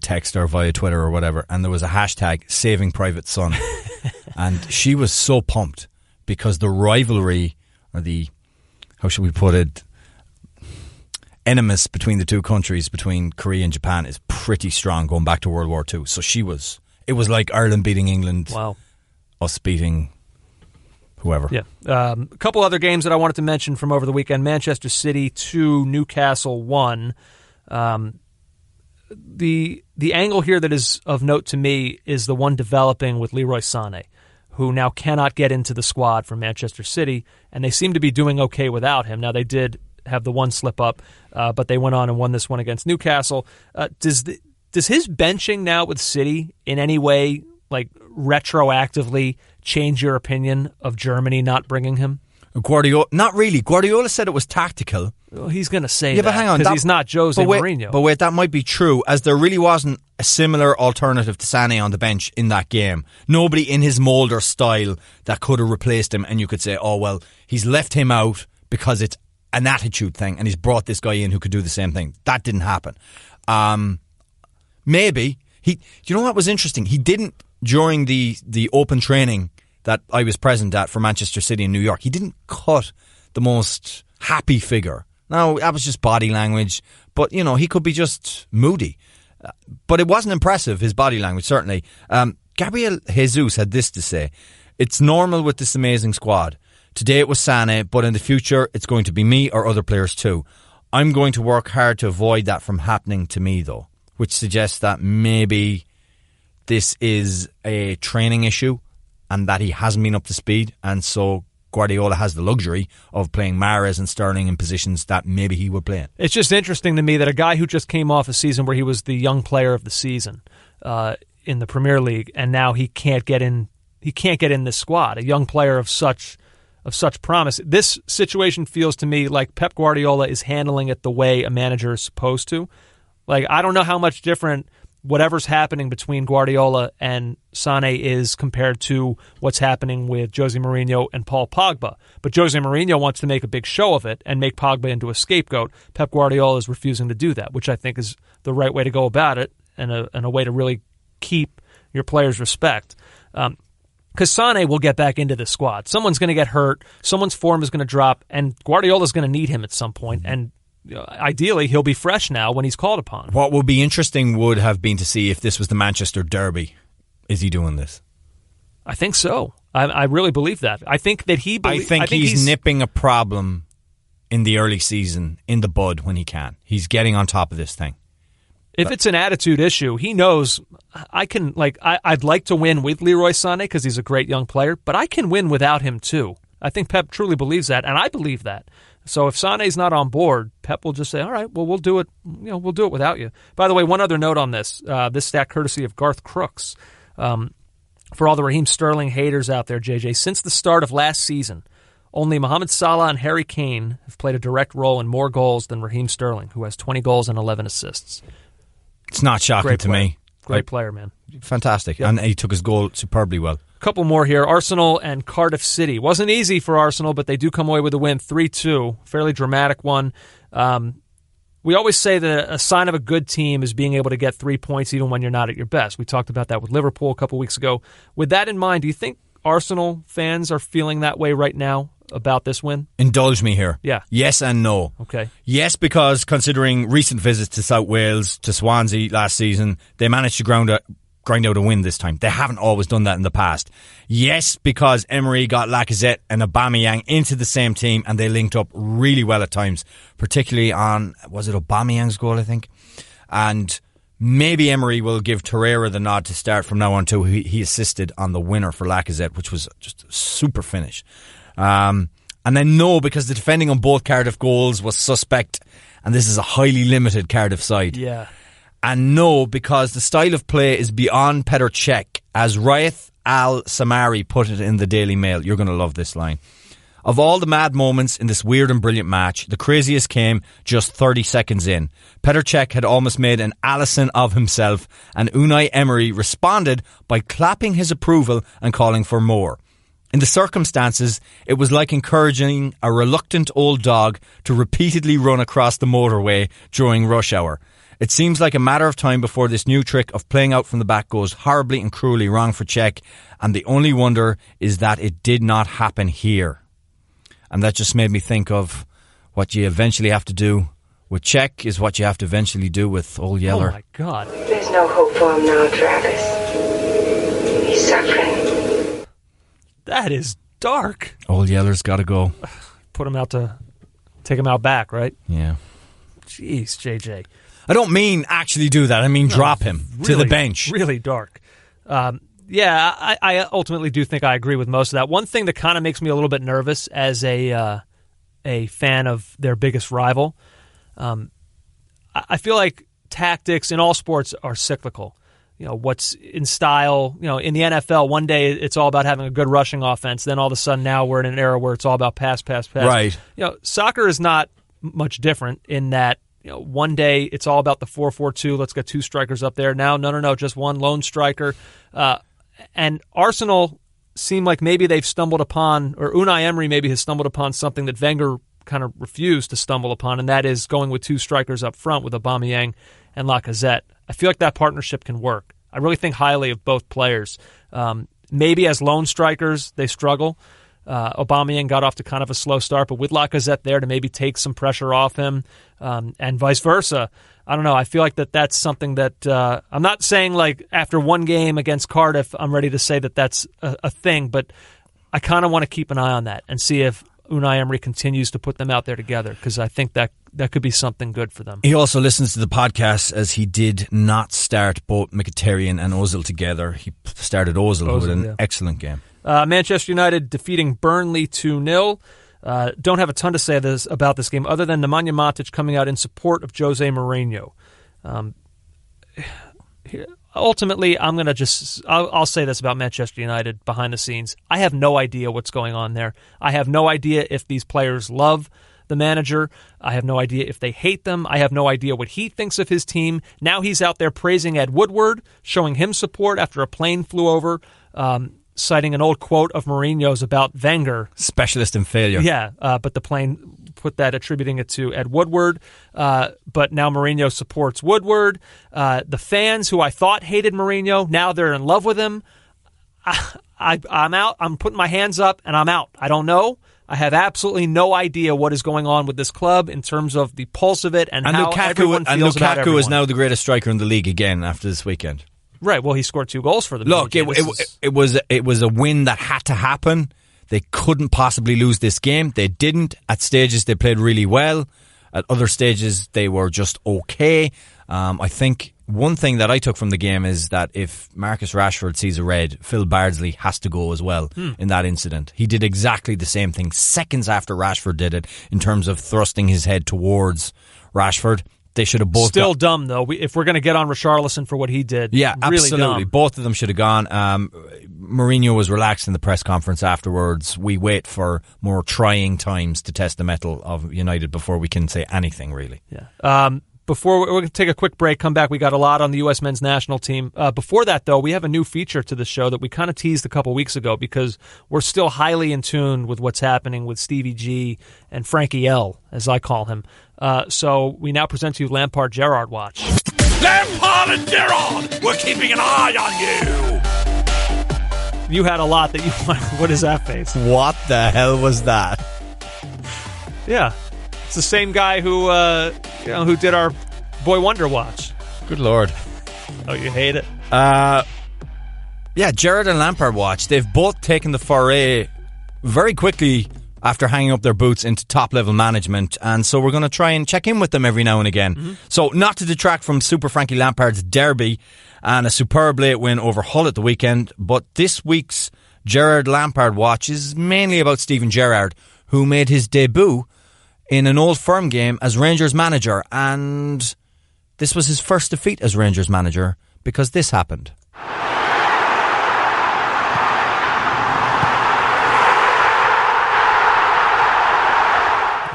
text or via Twitter or whatever, and there was a hashtag Saving Private Son. And she was so pumped because the rivalry, or the, how should we put it, animus between the two countries, between Korea and Japan, is pretty strong going back to World War II. So it was like Ireland beating England. Wow. Us beating whoever. Yeah. A couple other games that I wanted to mention from over the weekend. Manchester City 2, Newcastle 1. The angle here that is of note to me is the one developing with Leroy Sané, who now cannot get into the squad for Manchester City, and they seem to be doing okay without him. Now, they did have the one slip up, but they went on and won this one against Newcastle. Does his benching now with City in any way, retroactively change your opinion of Germany not bringing him? Guardiola, not really. Guardiola said it was tactical. Well, he's going to say that. But hang on, because he's not Jose Mourinho. But wait, that might be true, as there really wasn't a similar alternative to Sané on the bench in that game. Nobody in his mould or style that could have replaced him, and you could say, oh, well, he's left him out because it's an attitude thing, and he's brought this guy in who could do the same thing. That didn't happen. Maybe. Do you know what was interesting? He didn't, during the open training that I was present at for Manchester City in New York, he didn't cut the most happy figure. Now, that was just body language, but, he could be just moody. But it wasn't impressive, his body language, certainly. Gabriel Jesus had this to say: "It's normal with this amazing squad. Today it was Sané, but in the future it's going to be me or other players too. I'm going to work hard to avoid that from happening to me, though," which suggests that maybe this is a training issue and that he hasn't been up to speed, and so Guardiola has the luxury of playing Mahrez and Sterling in positions that maybe he would play in. It's just interesting to me that a guy who just came off a season where he was the young player of the season in the Premier League, and now he can't get in. He can't get in this squad. A young player of such promise. This situation feels to me like Pep Guardiola is handling it the way a manager is supposed to. I don't know how much different whatever's happening between Guardiola and Sané is compared to what's happening with Jose Mourinho and Paul Pogba. But Jose Mourinho wants to make a big show of it and make Pogba into a scapegoat. Pep Guardiola is refusing to do that, which I think is the right way to go about it and a way to really keep your players' respect. Because Sané will get back into the squad. Someone's going to get hurt, someone's form is going to drop, and Guardiola's going to need him at some point, and ideally, he'll be fresh now when he's called upon. What would be interesting would have been to see if this was the Manchester Derby. Is he doing this? I think so. I really believe that. I think that I think he's nipping a problem in the early season in the bud when he can. He's getting on top of this thing. If it's an attitude issue, he knows I'd like to win with Leroy Sané because he's a great young player, but I can win without him too. I think Pep truly believes that, and I believe that. So if Sané's not on board, Pep will just say, all right, well, we'll do it. We'll do it without you. By the way, one other note on this. This stat courtesy of Garth Crooks. For all the Raheem Sterling haters out there, JJ, since the start of last season, only Mohamed Salah and Harry Kane have played a direct role in more goals than Raheem Sterling, who has 20 goals and 11 assists. It's not shocking to me. Great player, man. Fantastic. Yep. And he took his goal superbly well. Couple more here. Arsenal and Cardiff City. Wasn't easy for Arsenal, but they do come away with a win, 3-2. Fairly dramatic one. We always say that a sign of a good team is being able to get 3 points even when you're not at your best. We talked about that with Liverpool a couple weeks ago. With that in mind, do you think Arsenal fans are feeling that way right now about this win? Indulge me here. Yeah. Yes and no. Okay. Yes, because considering recent visits to South Wales, to Swansea last season, they managed to grind out a win this time. They haven't always done that in the past. Yes, because Emery got Lacazette and Aubameyang into the same team and they linked up really well at times, particularly on, was it Aubameyang's goal, I think? And maybe Emery will give Torreira the nod to start from now on too. He assisted on the winner for Lacazette, which was just a super finish. And then no, because the defending on both Cardiff goals was suspect, and this is a highly limited Cardiff side. Yeah. And no, because the style of play is beyond Petr Cech, as Raith Al-Samari put it in the Daily Mail. You're going to love this line. Of all the mad moments in this weird and brilliant match, the craziest came just 30 seconds in. Petr Cech had almost made an Alisson of himself, and Unai Emery responded by clapping his approval and calling for more. In the circumstances, it was like encouraging a reluctant old dog to repeatedly run across the motorway during rush hour. It seems like a matter of time before this new trick of playing out from the back goes horribly and cruelly wrong for Cech, and the only wonder is that it did not happen here. And that just made me think of what you eventually have to do with Cech is what you have to eventually do with Old Yeller. Oh my God. There's no hope for him now, Travis. He's suffering. That is dark. Old Yeller's got to go. Put him out to take him out back, right? Yeah. Jeez, JJ. I don't mean actually do that. I mean drop him to the bench. Really dark. Yeah, I ultimately do think I agree with most of that. One thing that kind of makes me a little bit nervous as a fan of their biggest rival, I feel like tactics in all sports are cyclical. You know, what's in style, you know, in the NFL, one day it's all about having a good rushing offense. Then all of a sudden now we're in an era where it's all about pass. Right. You know, soccer is not much different in that, you know, one day it's all about the 4-4-2. Let's get two strikers up there. Now, no, just one lone striker. And Arsenal seem like maybe they've stumbled upon, or Unai Emery maybe has stumbled upon something that Wenger kind of refused to stumble upon, and that is going with two strikers up front with Aubameyang and Lacazette. I feel like that partnership can work. I really think highly of both players. Maybe as lone strikers, they struggle. Aubameyang got off to kind of a slow start, but with Lacazette there to maybe take some pressure off him, and vice versa. I don't know. I feel like that's something that I'm not saying like after one game against Cardiff, I'm ready to say that that's a thing, but I kind of want to keep an eye on that and see if Unai Emery continues to put them out there together, because I think that could be something good for them. He also listens to the podcast, as he did not start both Mkhitaryan and Ozil together. He started Ozil with an excellent game. Manchester United defeating Burnley 2-0. Don't have a ton to say about this game other than Nemanja Matic coming out in support of Jose Mourinho. Ultimately, I'll say this about Manchester United behind the scenes. I have no idea what's going on there. I have no idea if these players love the manager. I have no idea if they hate them. I have no idea what he thinks of his team. Now he's out there praising Ed Woodward, showing him support after a plane flew over, citing an old quote of Mourinho's about Wenger. Specialist in failure. Yeah, but the plane put that, attributing it to Ed Woodward. But now Mourinho supports Woodward. The fans who I thought hated Mourinho, now they're in love with him. I'm out. I'm putting my hands up, and I'm out. I don't know. I have absolutely no idea what is going on with this club in terms of the pulse of it and how everyone feels about everyone. Lukaku is now the greatest striker in the league again after this weekend. Right. Well, he scored 2 goals for them. Look, it was a win that had to happen. They couldn't possibly lose this game. They didn't. At stages, they played really well. At other stages, they were just okay. I think one thing that I took from the game is that if Marcus Rashford sees a red, Phil Bardsley has to go as well in that incident. He did exactly the same thing seconds after Rashford did it in terms of thrusting his head towards Rashford. They should have both still dumb though. If we're going to get on Richarlison for what he did, yeah, really absolutely. Dumb. Both of them should have gone. Mourinho was relaxed in the press conference afterwards. We wait for more trying times to test the mettle of United before we can say anything really. Yeah. Before we're going to take a quick break, come back. We got a lot on the U.S. men's national team. Before that, though, we have a new feature to the show that we kind of teased a couple weeks ago because we're still highly in tune with what's happening with Stevie G and Frankie L, as I call him. So we now present to you Lampard Gerrard Watch. Lampard and Gerrard, we're keeping an eye on you. You had a lot that you wanted. What is that face? What the hell was that? Yeah. It's the same guy who did our Boy Wonder Watch. Good Lord. Oh, you hate it? Yeah, Gerrard and Lampard Watch. They've both taken the foray very quickly after hanging up their boots into top-level management, and so we're going to try and check in with them every now and again. Mm-hmm. So, not to detract from Super Frankie Lampard's derby and a superb late win over Hull at the weekend, but this week's Gerrard Lampard Watch is mainly about Steven Gerrard, who made his debut in an Old Firm game as Rangers manager, and this was his first defeat as Rangers manager because this happened.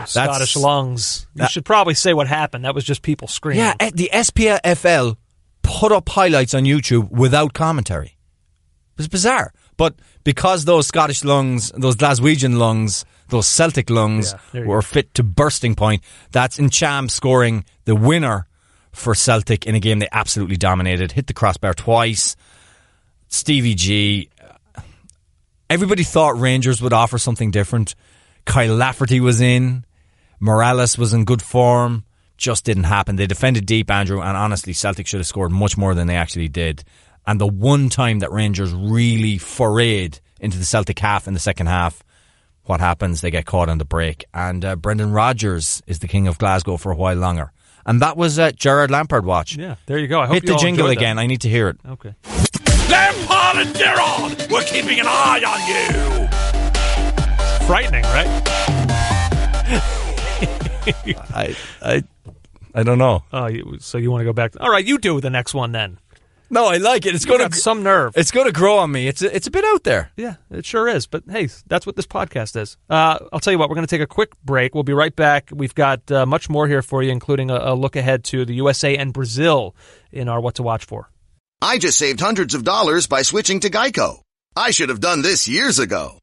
Scottish lungs. You should probably say what happened. That was just people screaming. Yeah, the SPFL put up highlights on YouTube without commentary. It was bizarre. But because those Scottish lungs, those Glaswegian lungs, those Celtic lungs were fit to bursting point, that's Ncham scoring the winner for Celtic in a game they absolutely dominated. Hit the crossbar twice. Stevie G. Everybody thought Rangers would offer something different. Kyle Lafferty was in. Morales was in good form. Just didn't happen. They defended deep, Andrew, and honestly, Celtic should have scored much more than they actually did. And the one time that Rangers really forayed into the Celtic half in the second half, what happens? They get caught on the break. And Brendan Rodgers is the king of Glasgow for a while longer. And that was Gerrard Lampard Watch. Yeah, there you go. I hope Hit the jingle again. I need to hear it. Okay. Lampard and Gerrard, we're keeping an eye on you. Frightening, right? I don't know. So you want to go back? All right, you do the next one then. No, I like it. It's going to some nerve. It's going to grow on me. It's a bit out there. Yeah, it sure is. But hey, that's what this podcast is. I'll tell you what. We're going to take a quick break. We'll be right back. We've got much more here for you, including a look ahead to the USA and Brazil in our What to Watch For. I just saved hundreds of dollars by switching to Geico. I should have done this years ago.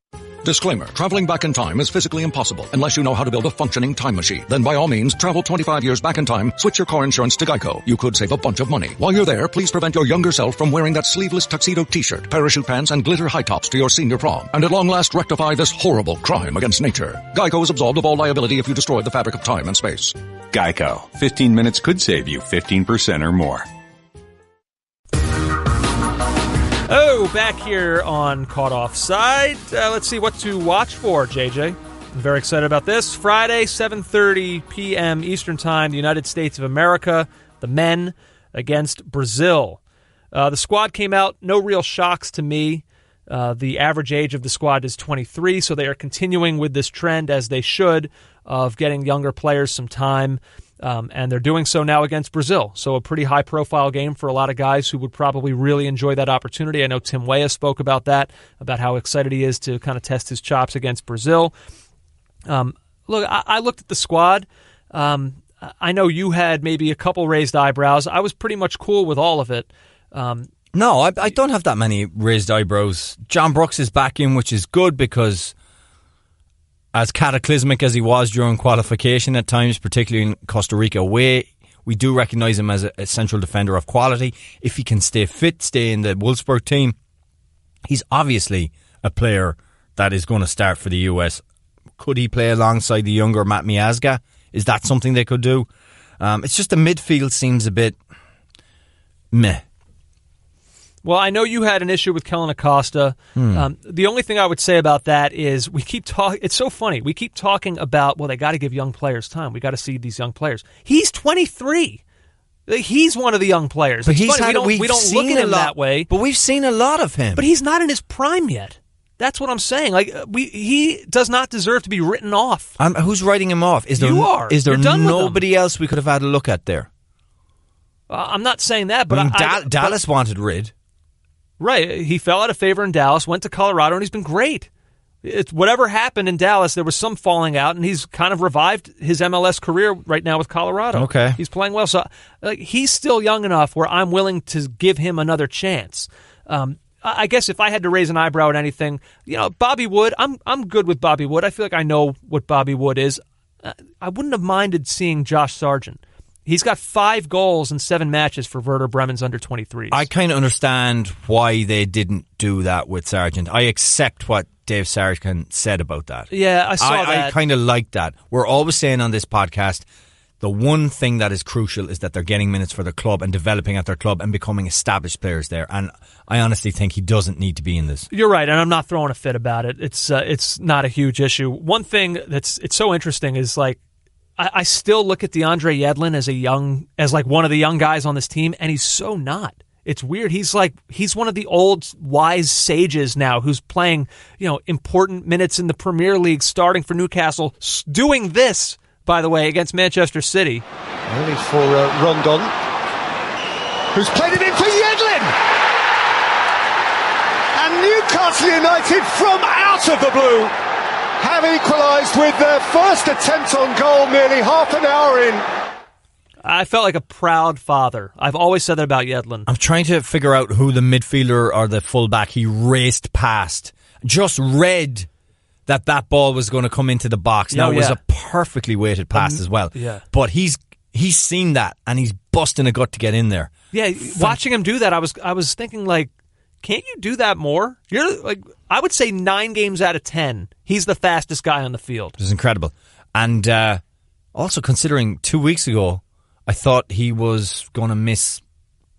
Disclaimer, traveling back in time is physically impossible unless you know how to build a functioning time machine. Then by all means, travel 25 years back in time, switch your car insurance to Geico. You could save a bunch of money. While you're there, please prevent your younger self from wearing that sleeveless tuxedo t-shirt, parachute pants, and glitter high tops to your senior prom. And at long last, rectify this horrible crime against nature. Geico is absolved of all liability if you destroy the fabric of time and space. Geico. 15 minutes could save you 15% or more. Oh, back here on Caught Offside. Let's see what to watch for, JJ. I'm very excited about this. Friday, 7:30 p.m. Eastern Time, the United States of America, the men against Brazil. The squad came out, no real shocks to me. The average age of the squad is 23, so they are continuing with this trend, as they should, of getting younger players some time. And they're doing so now against Brazil. So a pretty high-profile game for a lot of guys who would probably really enjoy that opportunity. I know Tim Weah spoke about that, about how excited he is to kind of test his chops against Brazil. A Look, I looked at the squad. I know you had maybe a couple raised eyebrows. I was pretty much cool with all of it. No, I don't have that many raised eyebrows. John Brooks is back in, which is good because as cataclysmic as he was during qualification at times, particularly in Costa Rica away, we do recognise him as a central defender of quality. If he can stay fit, stay in the Wolfsburg team, he's obviously a player that is going to start for the US. Could he play alongside the younger Matt Miazga? Is that something they could do? It's just the midfield seems a bit meh. Well, I know you had an issue with Kellen Acosta. The only thing I would say about that is we keep talking. It's so funny. We keep talking about, well, they got to give young players time. We got to see these young players. He's 23. He's one of the young players. But we don't look at him that way. But we've seen a lot of him. But he's not in his prime yet. That's what I'm saying. He does not deserve to be written off. Who's writing him off? Is there nobody else we could have had a look at there? I'm not saying that, but Dallas wanted Rid. Right. He fell out of favor in Dallas, went to Colorado, and he's been great. It's whatever happened in Dallas, there was some falling out, and he's kind of revived his MLS career right now with Colorado. Okay. He's playing well. So he's still young enough where I'm willing to give him another chance. I guess if I had to raise an eyebrow at anything, Bobby Wood, I'm good with Bobby Wood. I feel like I know what Bobby Wood is. I wouldn't have minded seeing Josh Sargent. He's got 5 goals in 7 matches for Werder Bremen's under-23s. I kind of understand why they didn't do that with Sargent. I accept what Dave Sargent said about that. Yeah, I saw that. I kind of like that. We're always saying on this podcast, the one thing that is crucial is that they're getting minutes for their club and developing at their club and becoming established players there. And I honestly think he doesn't need to be in this. You're right, and I'm not throwing a fit about it. It's not a huge issue. One thing it's so interesting is I still look at DeAndre Yedlin as one of the young guys on this team, and he's so not. It's weird. He's one of the old wise sages now who's playing, important minutes in the Premier League, starting for Newcastle, doing this, by the way, against Manchester City. Only for Rondon, who's played it in for Yedlin. And Newcastle United from out of the blue have equalised with their first attempt on goal nearly half an hour in. I felt like a proud father. I've always said that about Yedlin. I'm trying to figure out who the midfielder or the fullback he raced past. Just read that ball was going to come into the box. Now, it was a perfectly weighted pass as well. Yeah. But he's seen that, and he's busting a gut to get in there. Yeah, watching him do that, I was thinking, can't you do that more? I would say 9 games out of 10, he's the fastest guy on the field. It was incredible. And also considering 2 weeks ago, I thought he was going to miss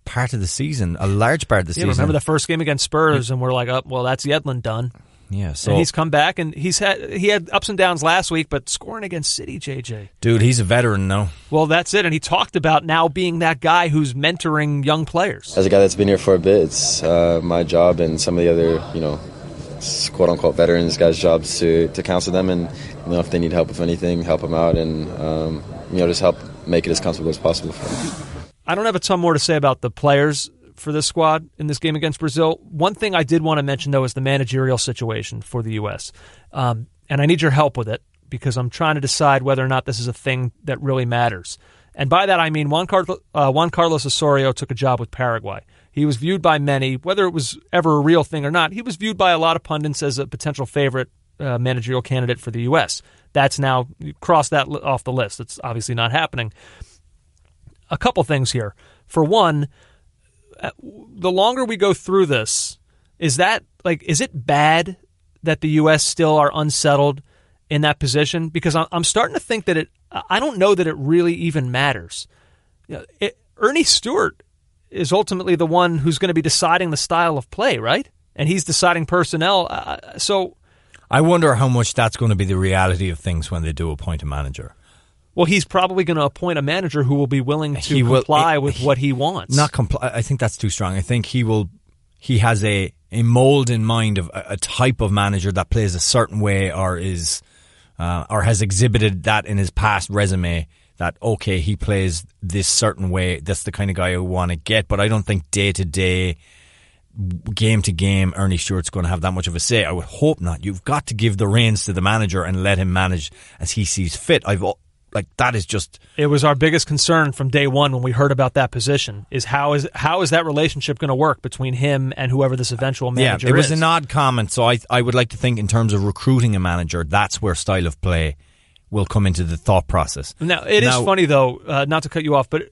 part of the season, a large part of the season. Remember the first game against Spurs, and we're like, oh, well, that's Yedlin done. Yeah, so and he's come back, and he had ups and downs last week, but scoring against City, JJ. Dude, he's a veteran now. Well, that's it, and he talked about now being that guy who's mentoring young players. As a guy that's been here for a bit, it's my job and some of the other, quote-unquote veterans guys' jobs to counsel them and, if they need help with anything, help them out and, just help make it as comfortable as possible for them. I don't have a ton more to say about the players for this squad in this game against Brazil. One thing I did want to mention, though, is the managerial situation for the U.S. And I need your help with it because I'm trying to decide whether or not this is a thing that really matters. And by that, I mean Juan Carlos Osorio took a job with Paraguay. He was viewed by many, whether it was ever a real thing or not, he was viewed by a lot of pundits as a potential favorite managerial candidate for the U.S. That's now, crossed that off the list. It's obviously not happening. A couple things here. For one, the longer we go through this, is it bad that the U.S. still are unsettled in that position? Because I'm starting to think that I don't know that it really even matters. Ernie Stewart is ultimately the one who's going to be deciding the style of play, right? And he's deciding personnel. So I wonder how much that's going to be the reality of things when they do appoint a manager. Well, he's probably going to appoint a manager who will be willing to comply with what he wants. Not comply. I think that's too strong. I think he has a mold in mind of a type of manager that plays a certain way or has exhibited that in his past resume. That okay, he plays this certain way. That's the kind of guy I want to get. But I don't think day to day game to game Ernie Stewart's going to have that much of a say. I would hope not. You've got to give the reins to the manager and let him manage as he sees fit. That is just... It was our biggest concern from day one when we heard about that position, is how is that relationship going to work between him and whoever this eventual manager is. It was an odd comment, so I would like to think in terms of recruiting a manager, that's where style of play will come into the thought process. Now, it is funny, though, not to cut you off, but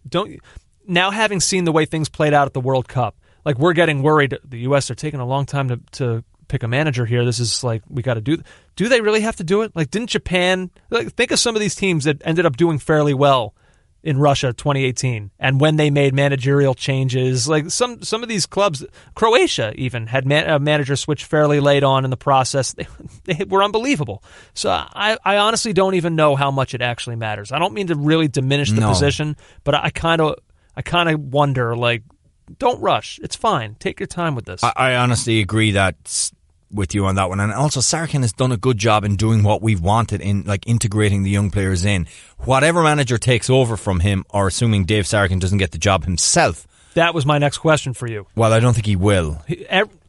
now having seen the way things played out at the World Cup, like, we're getting worried. The U.S. are taking a long time to pick a manager here. This is like, we got to do they really have to do it? Like, didn't Japan, think of some of these teams that ended up doing fairly well in Russia 2018, and when they made managerial changes, like some of these clubs, Croatia even had a manager switch fairly late on in the process. They were unbelievable. So I honestly don't even know how much it actually matters. I don't mean to really diminish the position, but I kind of wonder, like, don't rush. It's fine. Take your time with this. I honestly agree with you on that one. And also, Sarkin has done a good job in doing what we've wanted in, like, integrating the young players in. Whatever manager takes over from him, or assuming Dave Sarkin doesn't get the job himself. That was my next question for you. Well, I don't think he will.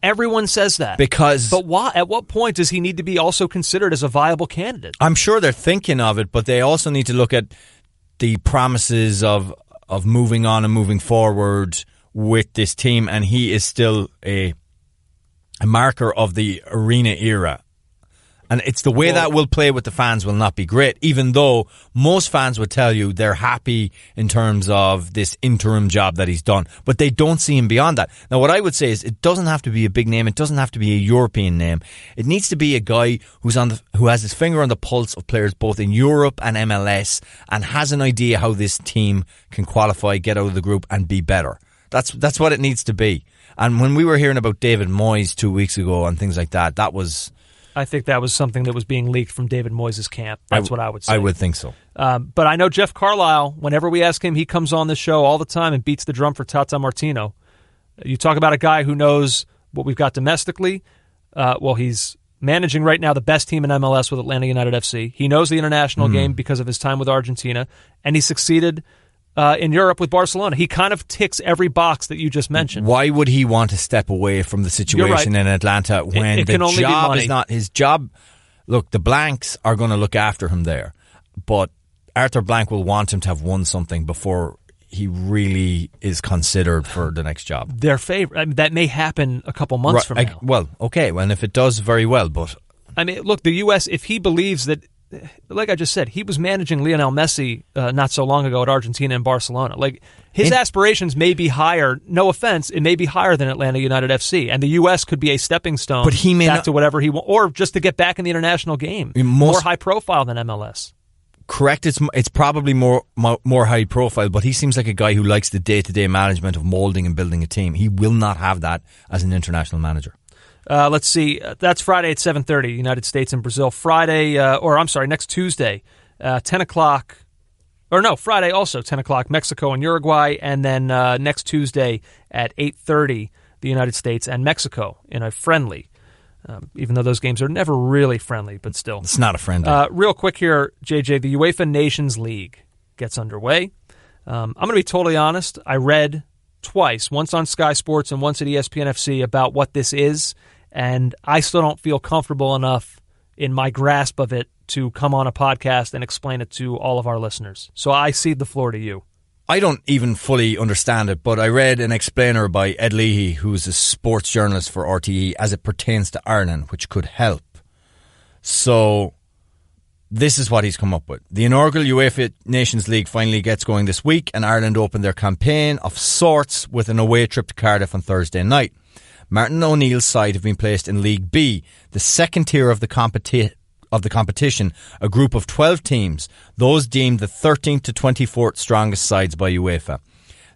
Everyone says that. But why? At what point does he need to be also considered as a viable candidate? I'm sure they're thinking of it, but they also need to look at the promises of moving on and moving forward with this team, and he is still a marker of the arena era. And it's the way that will play with the fans will not be great, even though most fans would tell you they're happy in terms of this interim job that he's done. But they don't see him beyond that. Now, what I would say is it doesn't have to be a big name. It doesn't have to be a European name. It needs to be a guy who has his finger on the pulse of players both in Europe and MLS and has an idea how this team can qualify, get out of the group and be better. That's what it needs to be. And when we were hearing about David Moyes 2 weeks ago and things like that, I think that was something that was being leaked from David Moyes' camp. That's what I would say. I would think so. But I know Jeff Carlisle, whenever we ask him, he comes on the show all the time and beats the drum for Tata Martino. You talk about a guy who knows what we've got domestically. He's managing right now the best team in MLS with Atlanta United FC. He knows the international game because of his time with Argentina, and he succeeded in Europe with Barcelona. He kind of ticks every box that you just mentioned. Why would he want to step away from the situation in Atlanta when the job is not his job? Look, the Blanks are going to look after him there, but Arthur Blank will want him to have won something before he really is considered for the next job. Their favorite. I mean, that may happen a couple months from now. Well, okay, and if it does, very well. But I mean, look, the U.S., if he believes that, like I just said, he was managing Lionel Messi not so long ago at Argentina and Barcelona. Like, his aspirations may be higher. No offense, it may be higher than Atlanta United FC, and the U.S. could be a stepping stone. But he may back to whatever he wants, or just to get back in the international game. More high profile than MLS. Correct. It's probably more high profile, but he seems like a guy who likes the day-to-day management of molding and building a team. He will not have that as an international manager. Let's see. That's Friday at 7:30, United States and Brazil. Next Tuesday, 10 o'clock. Or no, Friday also, 10 o'clock, Mexico and Uruguay. And then next Tuesday at 8:30, the United States and Mexico in a friendly. Even though those games are never really friendly, but still. It's not a friendly. Real quick here, JJ, the UEFA Nations League gets underway. I'm going to be totally honest. I read twice, once on Sky Sports and once at ESPN FC, about what this is, and I still don't feel comfortable enough in my grasp of it to come on a podcast and explain it to all of our listeners. So I cede the floor to you. I don't even fully understand it, but I read an explainer by Ed Leahy, who's a sports journalist for RTE, as it pertains to Ireland, which could help. So this is what he's come up with. The inaugural UEFA Nations League finally gets going this week, and Ireland opened their campaign of sorts with an away trip to Cardiff on Thursday night. Martin O'Neill's side have been placed in League B, the second tier of the competition, a group of 12 teams, those deemed the 13th to 24th strongest sides by UEFA.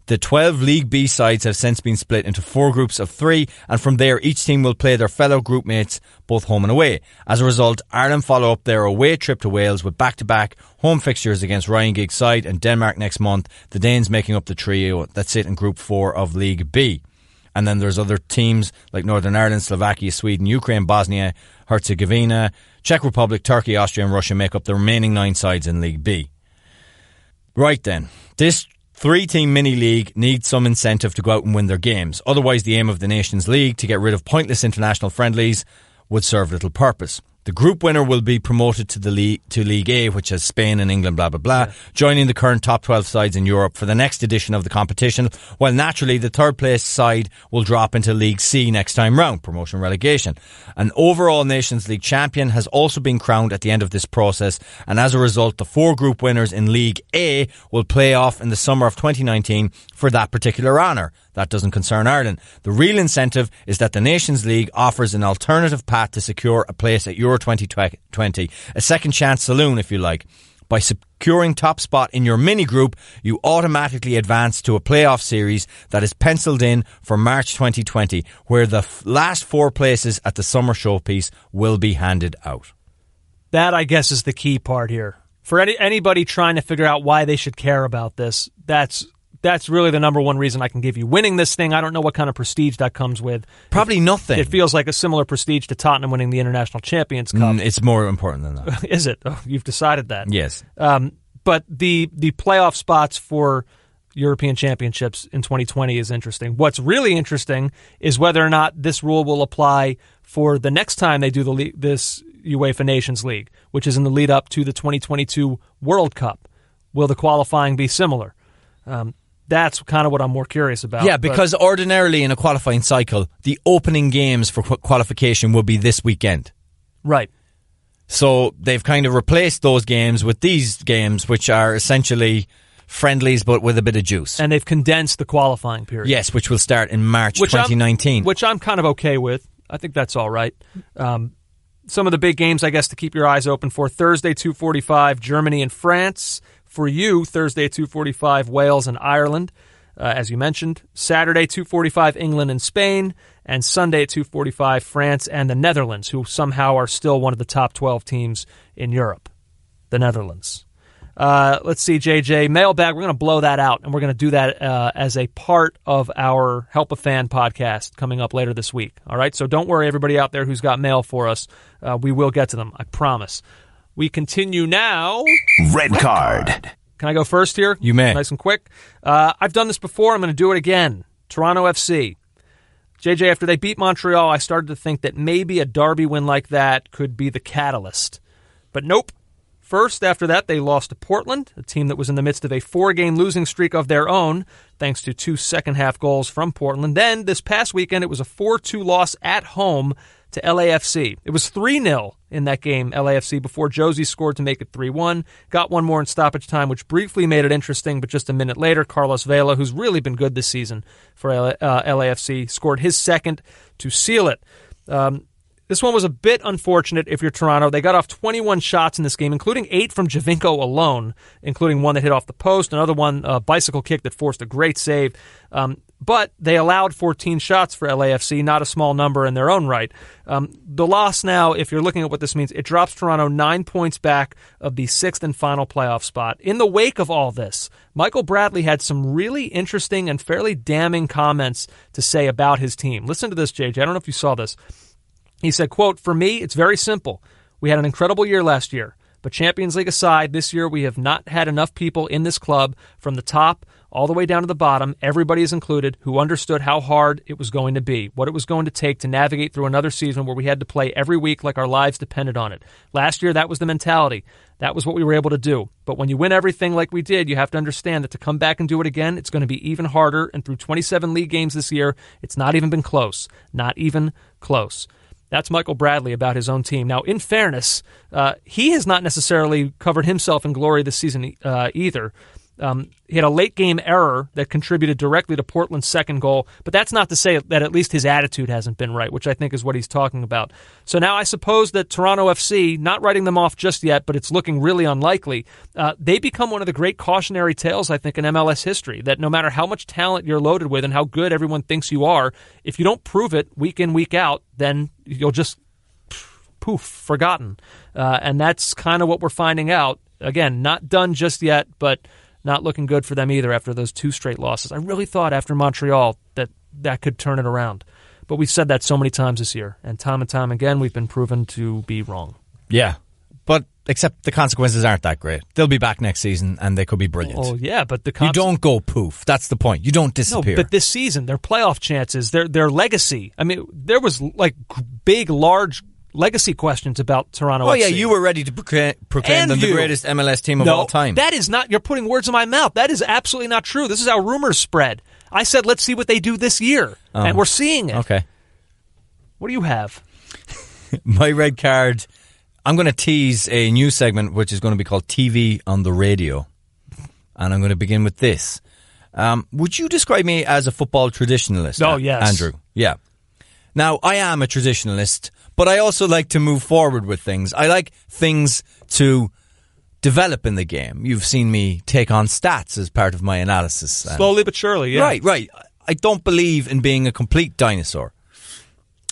The 12 League B sides have since been split into 4 groups of 3, and from there each team will play their fellow group mates both home and away. As a result, Ireland follow up their away trip to Wales with back-to-back home fixtures against Ryan Giggs' side and Denmark next month, the Danes making up the trio that sit in Group 4 of League B. And then there's other teams like Northern Ireland, Slovakia, Sweden, Ukraine, Bosnia, Herzegovina, Czech Republic, Turkey, Austria and Russia make up the remaining 9 sides in League B. Right then, this 3-team mini-league needs some incentive to go out and win their games. Otherwise, the aim of the Nations League to get rid of pointless international friendlies would serve little purpose. The group winner will be promoted to League A, which has Spain and England, blah, blah, blah, joining the current top 12 sides in Europe for the next edition of the competition, while naturally the third place side will drop into League C next time round, promotion relegation. An overall Nations League champion has also been crowned at the end of this process, and as a result, the 4 group winners in League A will play off in the summer of 2019 for that particular honour. That doesn't concern Ireland. The real incentive is that the Nations League offers an alternative path to secure a place at Euro 2020, a second chance saloon, if you like. By securing top spot in your mini group, you automatically advance to a playoff series that is penciled in for March 2020, where the last 4 places at the summer showpiece will be handed out. That, I guess, is the key part here. For anybody trying to figure out why they should care about this, that's really the number one reason I can give you. Winning this thing, I don't know what kind of prestige that comes with. Probably nothing. It feels like a similar prestige to Tottenham winning the International Champions Cup. It's more important than that. Is it? Oh, you've decided that. Yes. But the playoff spots for European Championships in 2020 is interesting. What's really interesting is whether or not this rule will apply for the next time they do this UEFA Nations League, which is in the lead up to the 2022 World Cup. Will the qualifying be similar? That's kind of what I'm more curious about. Yeah, because ordinarily in a qualifying cycle, the opening games for qualification will be this weekend. Right. So they've kind of replaced those games with these games, which are essentially friendlies but with a bit of juice. And they've condensed the qualifying period. Yes, which will start in March 2019. Which I'm kind of okay with. I think that's all right. Some of the big games, I guess, to keep your eyes open for. Thursday, 2:45, Germany and France. For you, Thursday at 2:45, Wales and Ireland, as you mentioned. Saturday, 2:45, England and Spain. And Sunday at 2:45, France and the Netherlands, who somehow are still one of the top 12 teams in Europe. The Netherlands. Let's see, JJ. Mailbag, we're going to blow that out, and we're going to do that as a part of our Help a Fan podcast coming up later this week. All right? So don't worry, everybody out there who's got mail for us. We will get to them, I promise. We continue now. Red card. Can I go first here? You may. Nice and quick. I've done this before. I'm going to do it again. Toronto FC. JJ, after they beat Montreal, I started to think that maybe a derby win like that could be the catalyst. But nope. First, after that, they lost to Portland, a team that was in the midst of a 4-game losing streak of their own, thanks to 2 second-half goals from Portland. Then, this past weekend, it was a 4-2 loss at home to LAFC. It was 3-0 in that game, LAFC, before Josie scored to make it 3-1. Got one more in stoppage time, which briefly made it interesting, but just a minute later, Carlos Vela, who's really been good this season for LAFC, scored his second to seal it. This one was a bit unfortunate if you're Toronto. They got off 21 shots in this game, including 8 from Giovinco alone, including one that hit off the post, another one, a bicycle kick that forced a great save. But they allowed 14 shots for LAFC, not a small number in their own right. The loss now, if you're looking at what this means, it drops Toronto 9 points back of the 6th and final playoff spot. In the wake of all this, Michael Bradley had some really interesting and fairly damning comments to say about his team. Listen to this, JJ. I don't know if you saw this. He said, quote, "For me, it's very simple. We had an incredible year last year, but Champions League aside, this year we have not had enough people in this club from the top all the way down to the bottom, everybody is included, who understood how hard it was going to be, what it was going to take to navigate through another season where we had to play every week like our lives depended on it. Last year, that was the mentality. That was what we were able to do. But when you win everything like we did, you have to understand that to come back and do it again, it's going to be even harder, and through 27 league games this year, it's not even been close. Not even close." That's Michael Bradley about his own team. Now, in fairness, he has not necessarily covered himself in glory this season either. He had a late-game error that contributed directly to Portland's second goal, but that's not to say that at least his attitude hasn't been right, which I think is what he's talking about. So now I suppose that Toronto FC, not writing them off just yet, but it's looking really unlikely, they become one of the great cautionary tales, I think, in MLS history, that no matter how much talent you're loaded with and how good everyone thinks you are, if you don't prove it week in, week out, then you'll just, poof, forgotten. And that's kind of what we're finding out. Again, not done just yet, but not looking good for them either after those 2 straight losses. I really thought after Montreal that could turn it around. But we've said that so many times this year, and time again, we've been proven to be wrong. Yeah. But except the consequences aren't that great. They'll be back next season and they could be brilliant. Oh, yeah, but you don't go poof. That's the point. You don't disappear. No, but this season, their playoff chances, their legacy. I mean, there was like big, large legacy questions about Toronto FC. Oh, yeah, you were ready to proclaim them the greatest MLS team of all time. That is not, you're putting words in my mouth. That is absolutely not true. This is how rumors spread. I said, let's see what they do this year. And we're seeing it. Okay. What do you have? My red card, I'm going to tease a new segment which is going to be called TV on the Radio. And I'm going to begin with this. Would you describe me as a football traditionalist? Oh, yes. Andrew? Yeah. Now, I am a traditionalist, but I also like to move forward with things. I like things to develop in the game. You've seen me take on stats as part of my analysis. Slowly but surely, yeah. Right. I don't believe in being a complete dinosaur.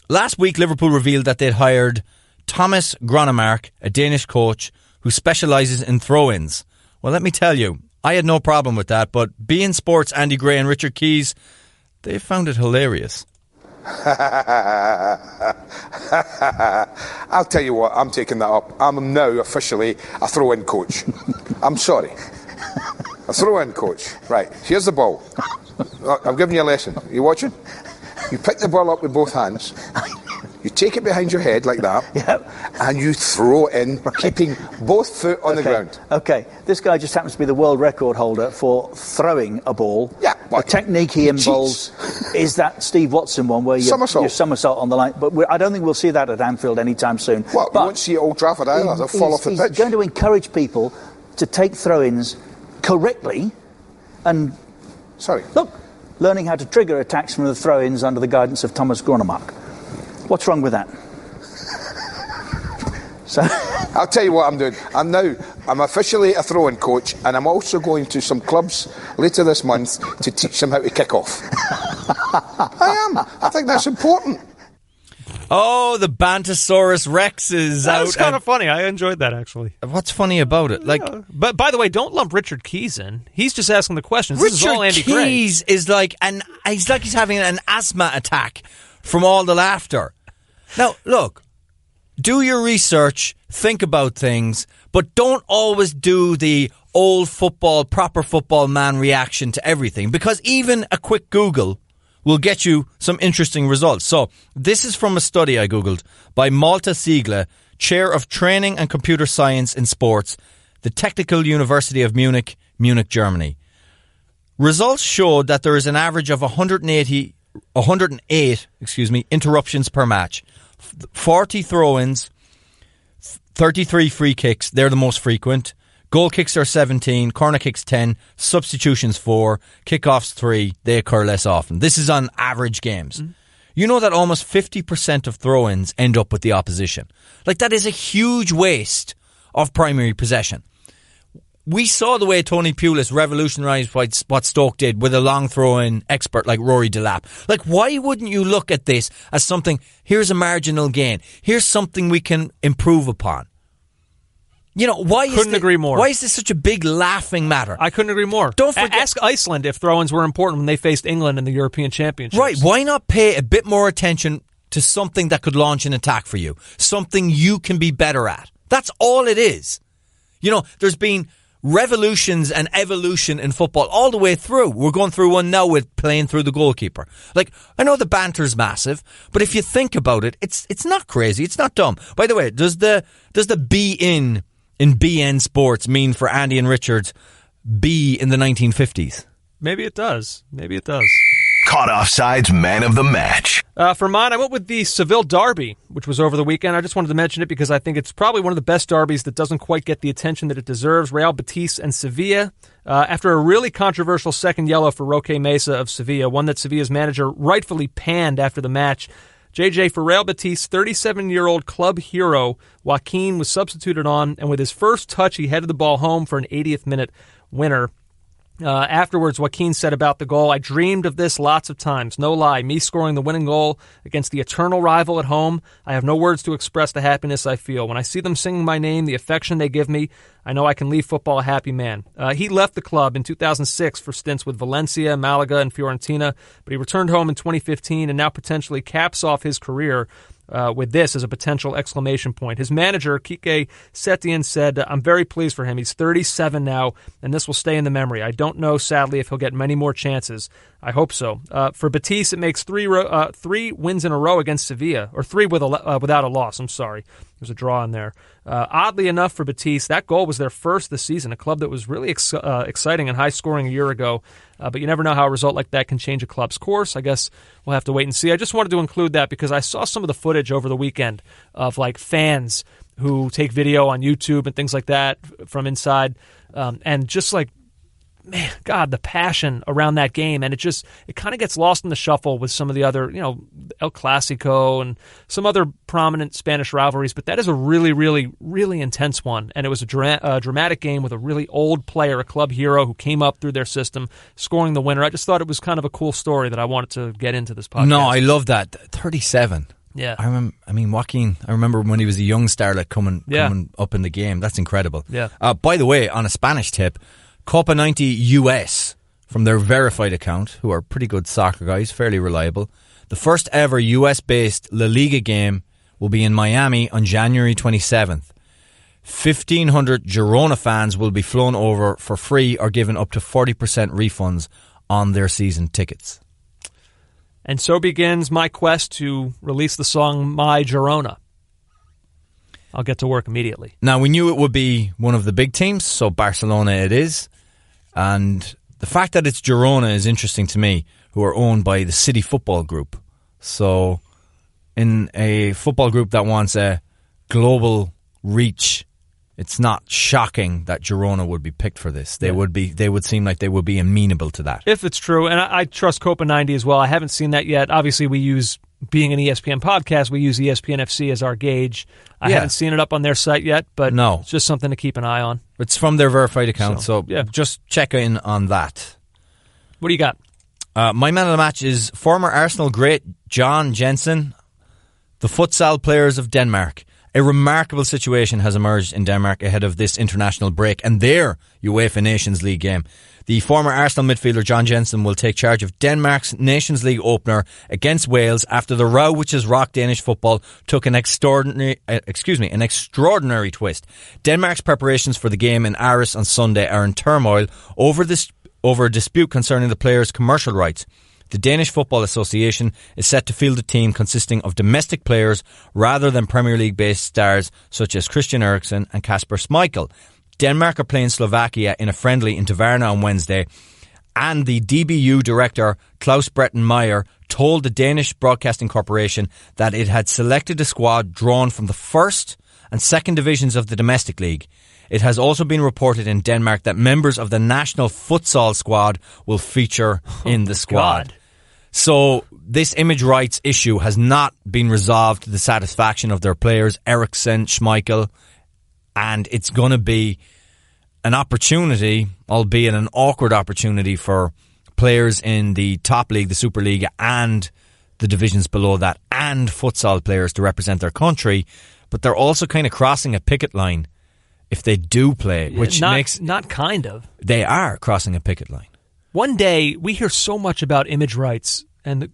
Last week, Liverpool revealed that they'd hired Thomas Gronemark, a Danish coach who specialises in throw-ins. Well, let me tell you, I had no problem with that, but beIN Sports, Andy Gray and Richard Keys, they found it hilarious. I'll tell you what, I'm taking that up. I'm now officially a throw-in coach. I'm sorry. A throw-in coach. Right, here's the ball. I'm giving you a lesson. Are you watching? You pick the ball up with both hands. You take it behind your head like that, and you throw it in, keeping both foot on the ground. Okay, this guy just happens to be the world record holder for throwing a ball. Yeah. The technique he involves is that Steve Watson one where you somersault on the line. But I don't think we'll see that at Anfield anytime soon. Well, we won't see it at Old Trafford either. They'll fall off the pitch. He's going to encourage people to take throw-ins correctly and... Sorry. Look, learning how to trigger attacks from the throw-ins under the guidance of Thomas Gronemark. What's wrong with that? So I'll tell you what I'm doing. I'm officially a throwing coach, and I'm also going to some clubs later this month to teach them how to kick off. I am. I think that's important. Oh, the Bantosaurus Rex is out. That was kind of funny. I enjoyed that, actually. What's funny about it? But by the way, don't lump Richard Keys in. He's just asking the questions. This is all Andy Richard Keys is like he's having an asthma attack from all the laughter. Now, look, do your research, think about things, but don't always do the old football, proper football man reaction to everything, because even a quick Google will get you some interesting results. So, this is from a study I Googled by Malte Siegler, Chair of Training and Computer Science in Sports, the Technical University of Munich, Germany. Results showed that there is an average of 108 interruptions per match. 40 throw-ins, 33 free kicks, they're the most frequent. Goal kicks are 17, corner kicks 10, substitutions 4, kickoffs 3, they occur less often. This is on average games. Mm-hmm. You know that almost 50% of throw-ins end up with the opposition. Like, that is a huge waste of primary possession. We saw the way Tony Pulis revolutionised what Stoke did with a long throw-in expert like Rory Delap. Like, why wouldn't you look at this as something, here's a marginal gain, here's something we can improve upon? You know, Couldn't agree more. Why is this such a big laughing matter? I couldn't agree more. Don't forget, ask Iceland if throw-ins were important when they faced England in the European Championships. Right, why not pay a bit more attention to something that could launch an attack for you? Something you can be better at. That's all it is. You know, there's been revolutions and evolution in football all the way through. We're going through one now with playing through the goalkeeper. Like, I know the banter's massive, but if you think about it, it's not crazy. It's not dumb. By the way, does the be in beIN Sports mean for Andy and Richard be in the 1950s? Maybe it does. Caught Offside's man of the match. For mine, I went with the Seville Derby, which was over the weekend. I just wanted to mention it because I think it's probably one of the best derbies that doesn't quite get the attention that it deserves. Real Betis and Sevilla. After a really controversial second yellow for Roque Mesa of Sevilla, one that Sevilla's manager rightfully panned after the match, JJ, for Real Betis, 37-year-old club hero Joaquin was substituted on, and with his first touch, he headed the ball home for an 80th minute winner. Afterwards, Joaquin said about the goal, "I dreamed of this lots of times. No lie, me scoring the winning goal against the eternal rival at home. I have no words to express the happiness I feel. When I see them singing my name, the affection they give me, I know I can leave football a happy man. He left the club in 2006 for stints with Valencia, Malaga, and Fiorentina, but he returned home in 2015 and now potentially caps off his career with this as a potential exclamation point. His manager, Kike Setien, said, I'm very pleased for him. He's 37 now, and this will stay in the memory. I don't know, sadly, if he'll get many more chances. I hope so. For Betis, it makes three wins in a row against Sevilla, or three without a loss. I'm sorry. There's a draw in there. Oddly enough for Betis, that goal was their first this season, a club that was really exciting and high-scoring a year ago. But you never know how a result like that can change a club's course. I guess we'll have to wait and see. I just wanted to include that because I saw some of the footage over the weekend of like fans who take video on YouTube and things like that from inside, and just like, man, God, the passion around that game, and it kind of gets lost in the shuffle with some of the other, El Clasico and some other prominent Spanish rivalries, but that is a really, really, really intense one, and it was a dramatic game with a really old player, a club hero who came up through their system, scoring the winner. I just thought it was kind of a cool story that I wanted to get into this podcast. No, I love that. 37. Yeah. Joaquin, I remember when he was a young starlet coming up in the game. That's incredible. Yeah. By the way, on a Spanish tip, Copa 90 US, from their verified account, who are pretty good soccer guys, fairly reliable. The first ever US-based La Liga game will be in Miami on January 27th. 1,500 Girona fans will be flown over for free or given up to 40% refunds on their season tickets. And so begins my quest to release the song My Girona. I'll get to work immediately. Now, we knew it would be one of the big teams, so Barcelona it is. And the fact that it's Girona is interesting to me, who are owned by the City Football Group. So, in a football group that wants a global reach, it's not shocking that Girona would be picked for this. They would seem like they would be amenable to that. If it's true, and I trust Copa 90 as well. I haven't seen that yet. Obviously, being an ESPN podcast, we use ESPN FC as our gauge. I haven't seen it up on their site yet, but it's just something to keep an eye on. It's from their verified account, so just check in on that. What do you got? My man of the match is former Arsenal great John Jensen, the futsal players of Denmark. A remarkable situation has emerged in Denmark ahead of this international break and their UEFA Nations League game. The former Arsenal midfielder John Jensen will take charge of Denmark's Nations League opener against Wales after the row which has rocked Danish football took an extraordinary twist. Denmark's preparations for the game in Aarhus on Sunday are in turmoil over a dispute concerning the players' commercial rights. The Danish Football Association is set to field a team consisting of domestic players rather than Premier League-based stars such as Christian Eriksen and Kasper Schmeichel. Denmark are playing Slovakia in a friendly in Taverna on Wednesday, and the DBU director Klaus Breton Meyer told the Danish Broadcasting Corporation that it had selected a squad drawn from the first and second divisions of the domestic league. It has also been reported in Denmark that members of the national futsal squad will feature in the squad. God. So this image rights issue has not been resolved to the satisfaction of their players, Eriksen, Schmeichel, and it's going to be an opportunity, albeit an awkward opportunity, for players in the top league, the Superliga, and the divisions below that, and futsal players to represent their country, but they're also kind of crossing a picket line if they do play, which not kind of. They are crossing a picket line. One day, we hear so much about image rights and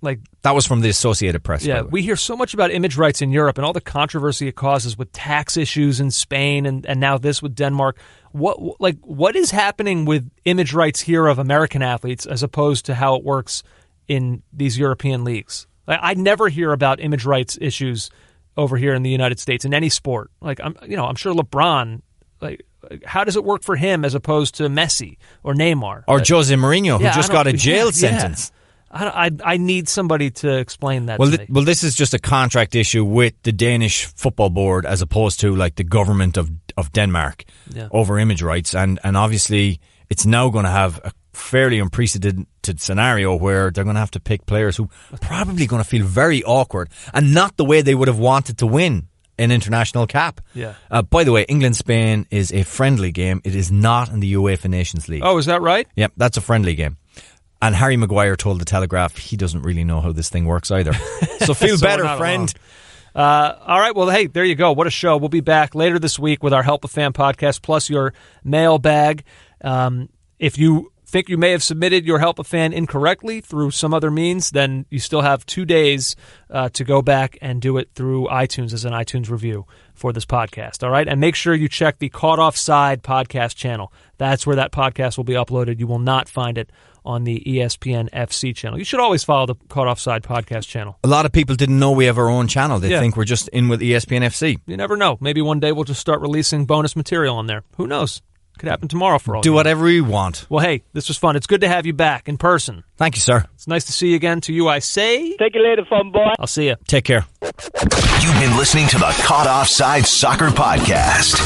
like... That was from the Associated Press. Yeah, we hear so much about image rights in Europe and all the controversy it causes with tax issues in Spain and now this with Denmark. What is happening with image rights here of American athletes as opposed to how it works in these European leagues? I never hear about image rights issues over here in the United States in any sport. I'm sure LeBron, how does it work for him as opposed to Messi or Neymar or Jose Mourinho, who just got a jail sentence? I need somebody to explain that to me. Well, this is just a contract issue with the Danish Football Board as opposed to like the government of Denmark over image rights, and obviously it's now going to have a fairly unprecedented scenario where they're going to have to pick players who are probably going to feel very awkward and not the way they would have wanted to win an international cap. Yeah. By the way, England-Spain is a friendly game. It is not in the UEFA Nations League. Oh, is that right? Yep, that's a friendly game. And Harry Maguire told the Telegraph he doesn't really know how this thing works either. So feel better, friend. All right, well, hey, there you go. What a show. We'll be back later this week with our Help a Fan podcast, plus your mailbag. If you think you may have submitted your Help a Fan incorrectly through some other means, then you still have 2 days to go back and do it through iTunes as an iTunes review for this podcast, all right? And make sure you check the Caught Offside podcast channel. That's where that podcast will be uploaded. You will not find it on the ESPN FC channel. You should always follow the Caught Offside podcast channel. A lot of people didn't know we have our own channel. They think we're just in with ESPN FC. You never know. Maybe one day we'll just start releasing bonus material on there. Who knows? Could happen tomorrow for all. Do whatever you want. Well, hey, this was fun. It's good to have you back in person. Thank you, sir. It's nice to see you again. To you, I say... Take it later, fun boy. I'll see you. Take care. You've been listening to the Caught Offside Soccer Podcast.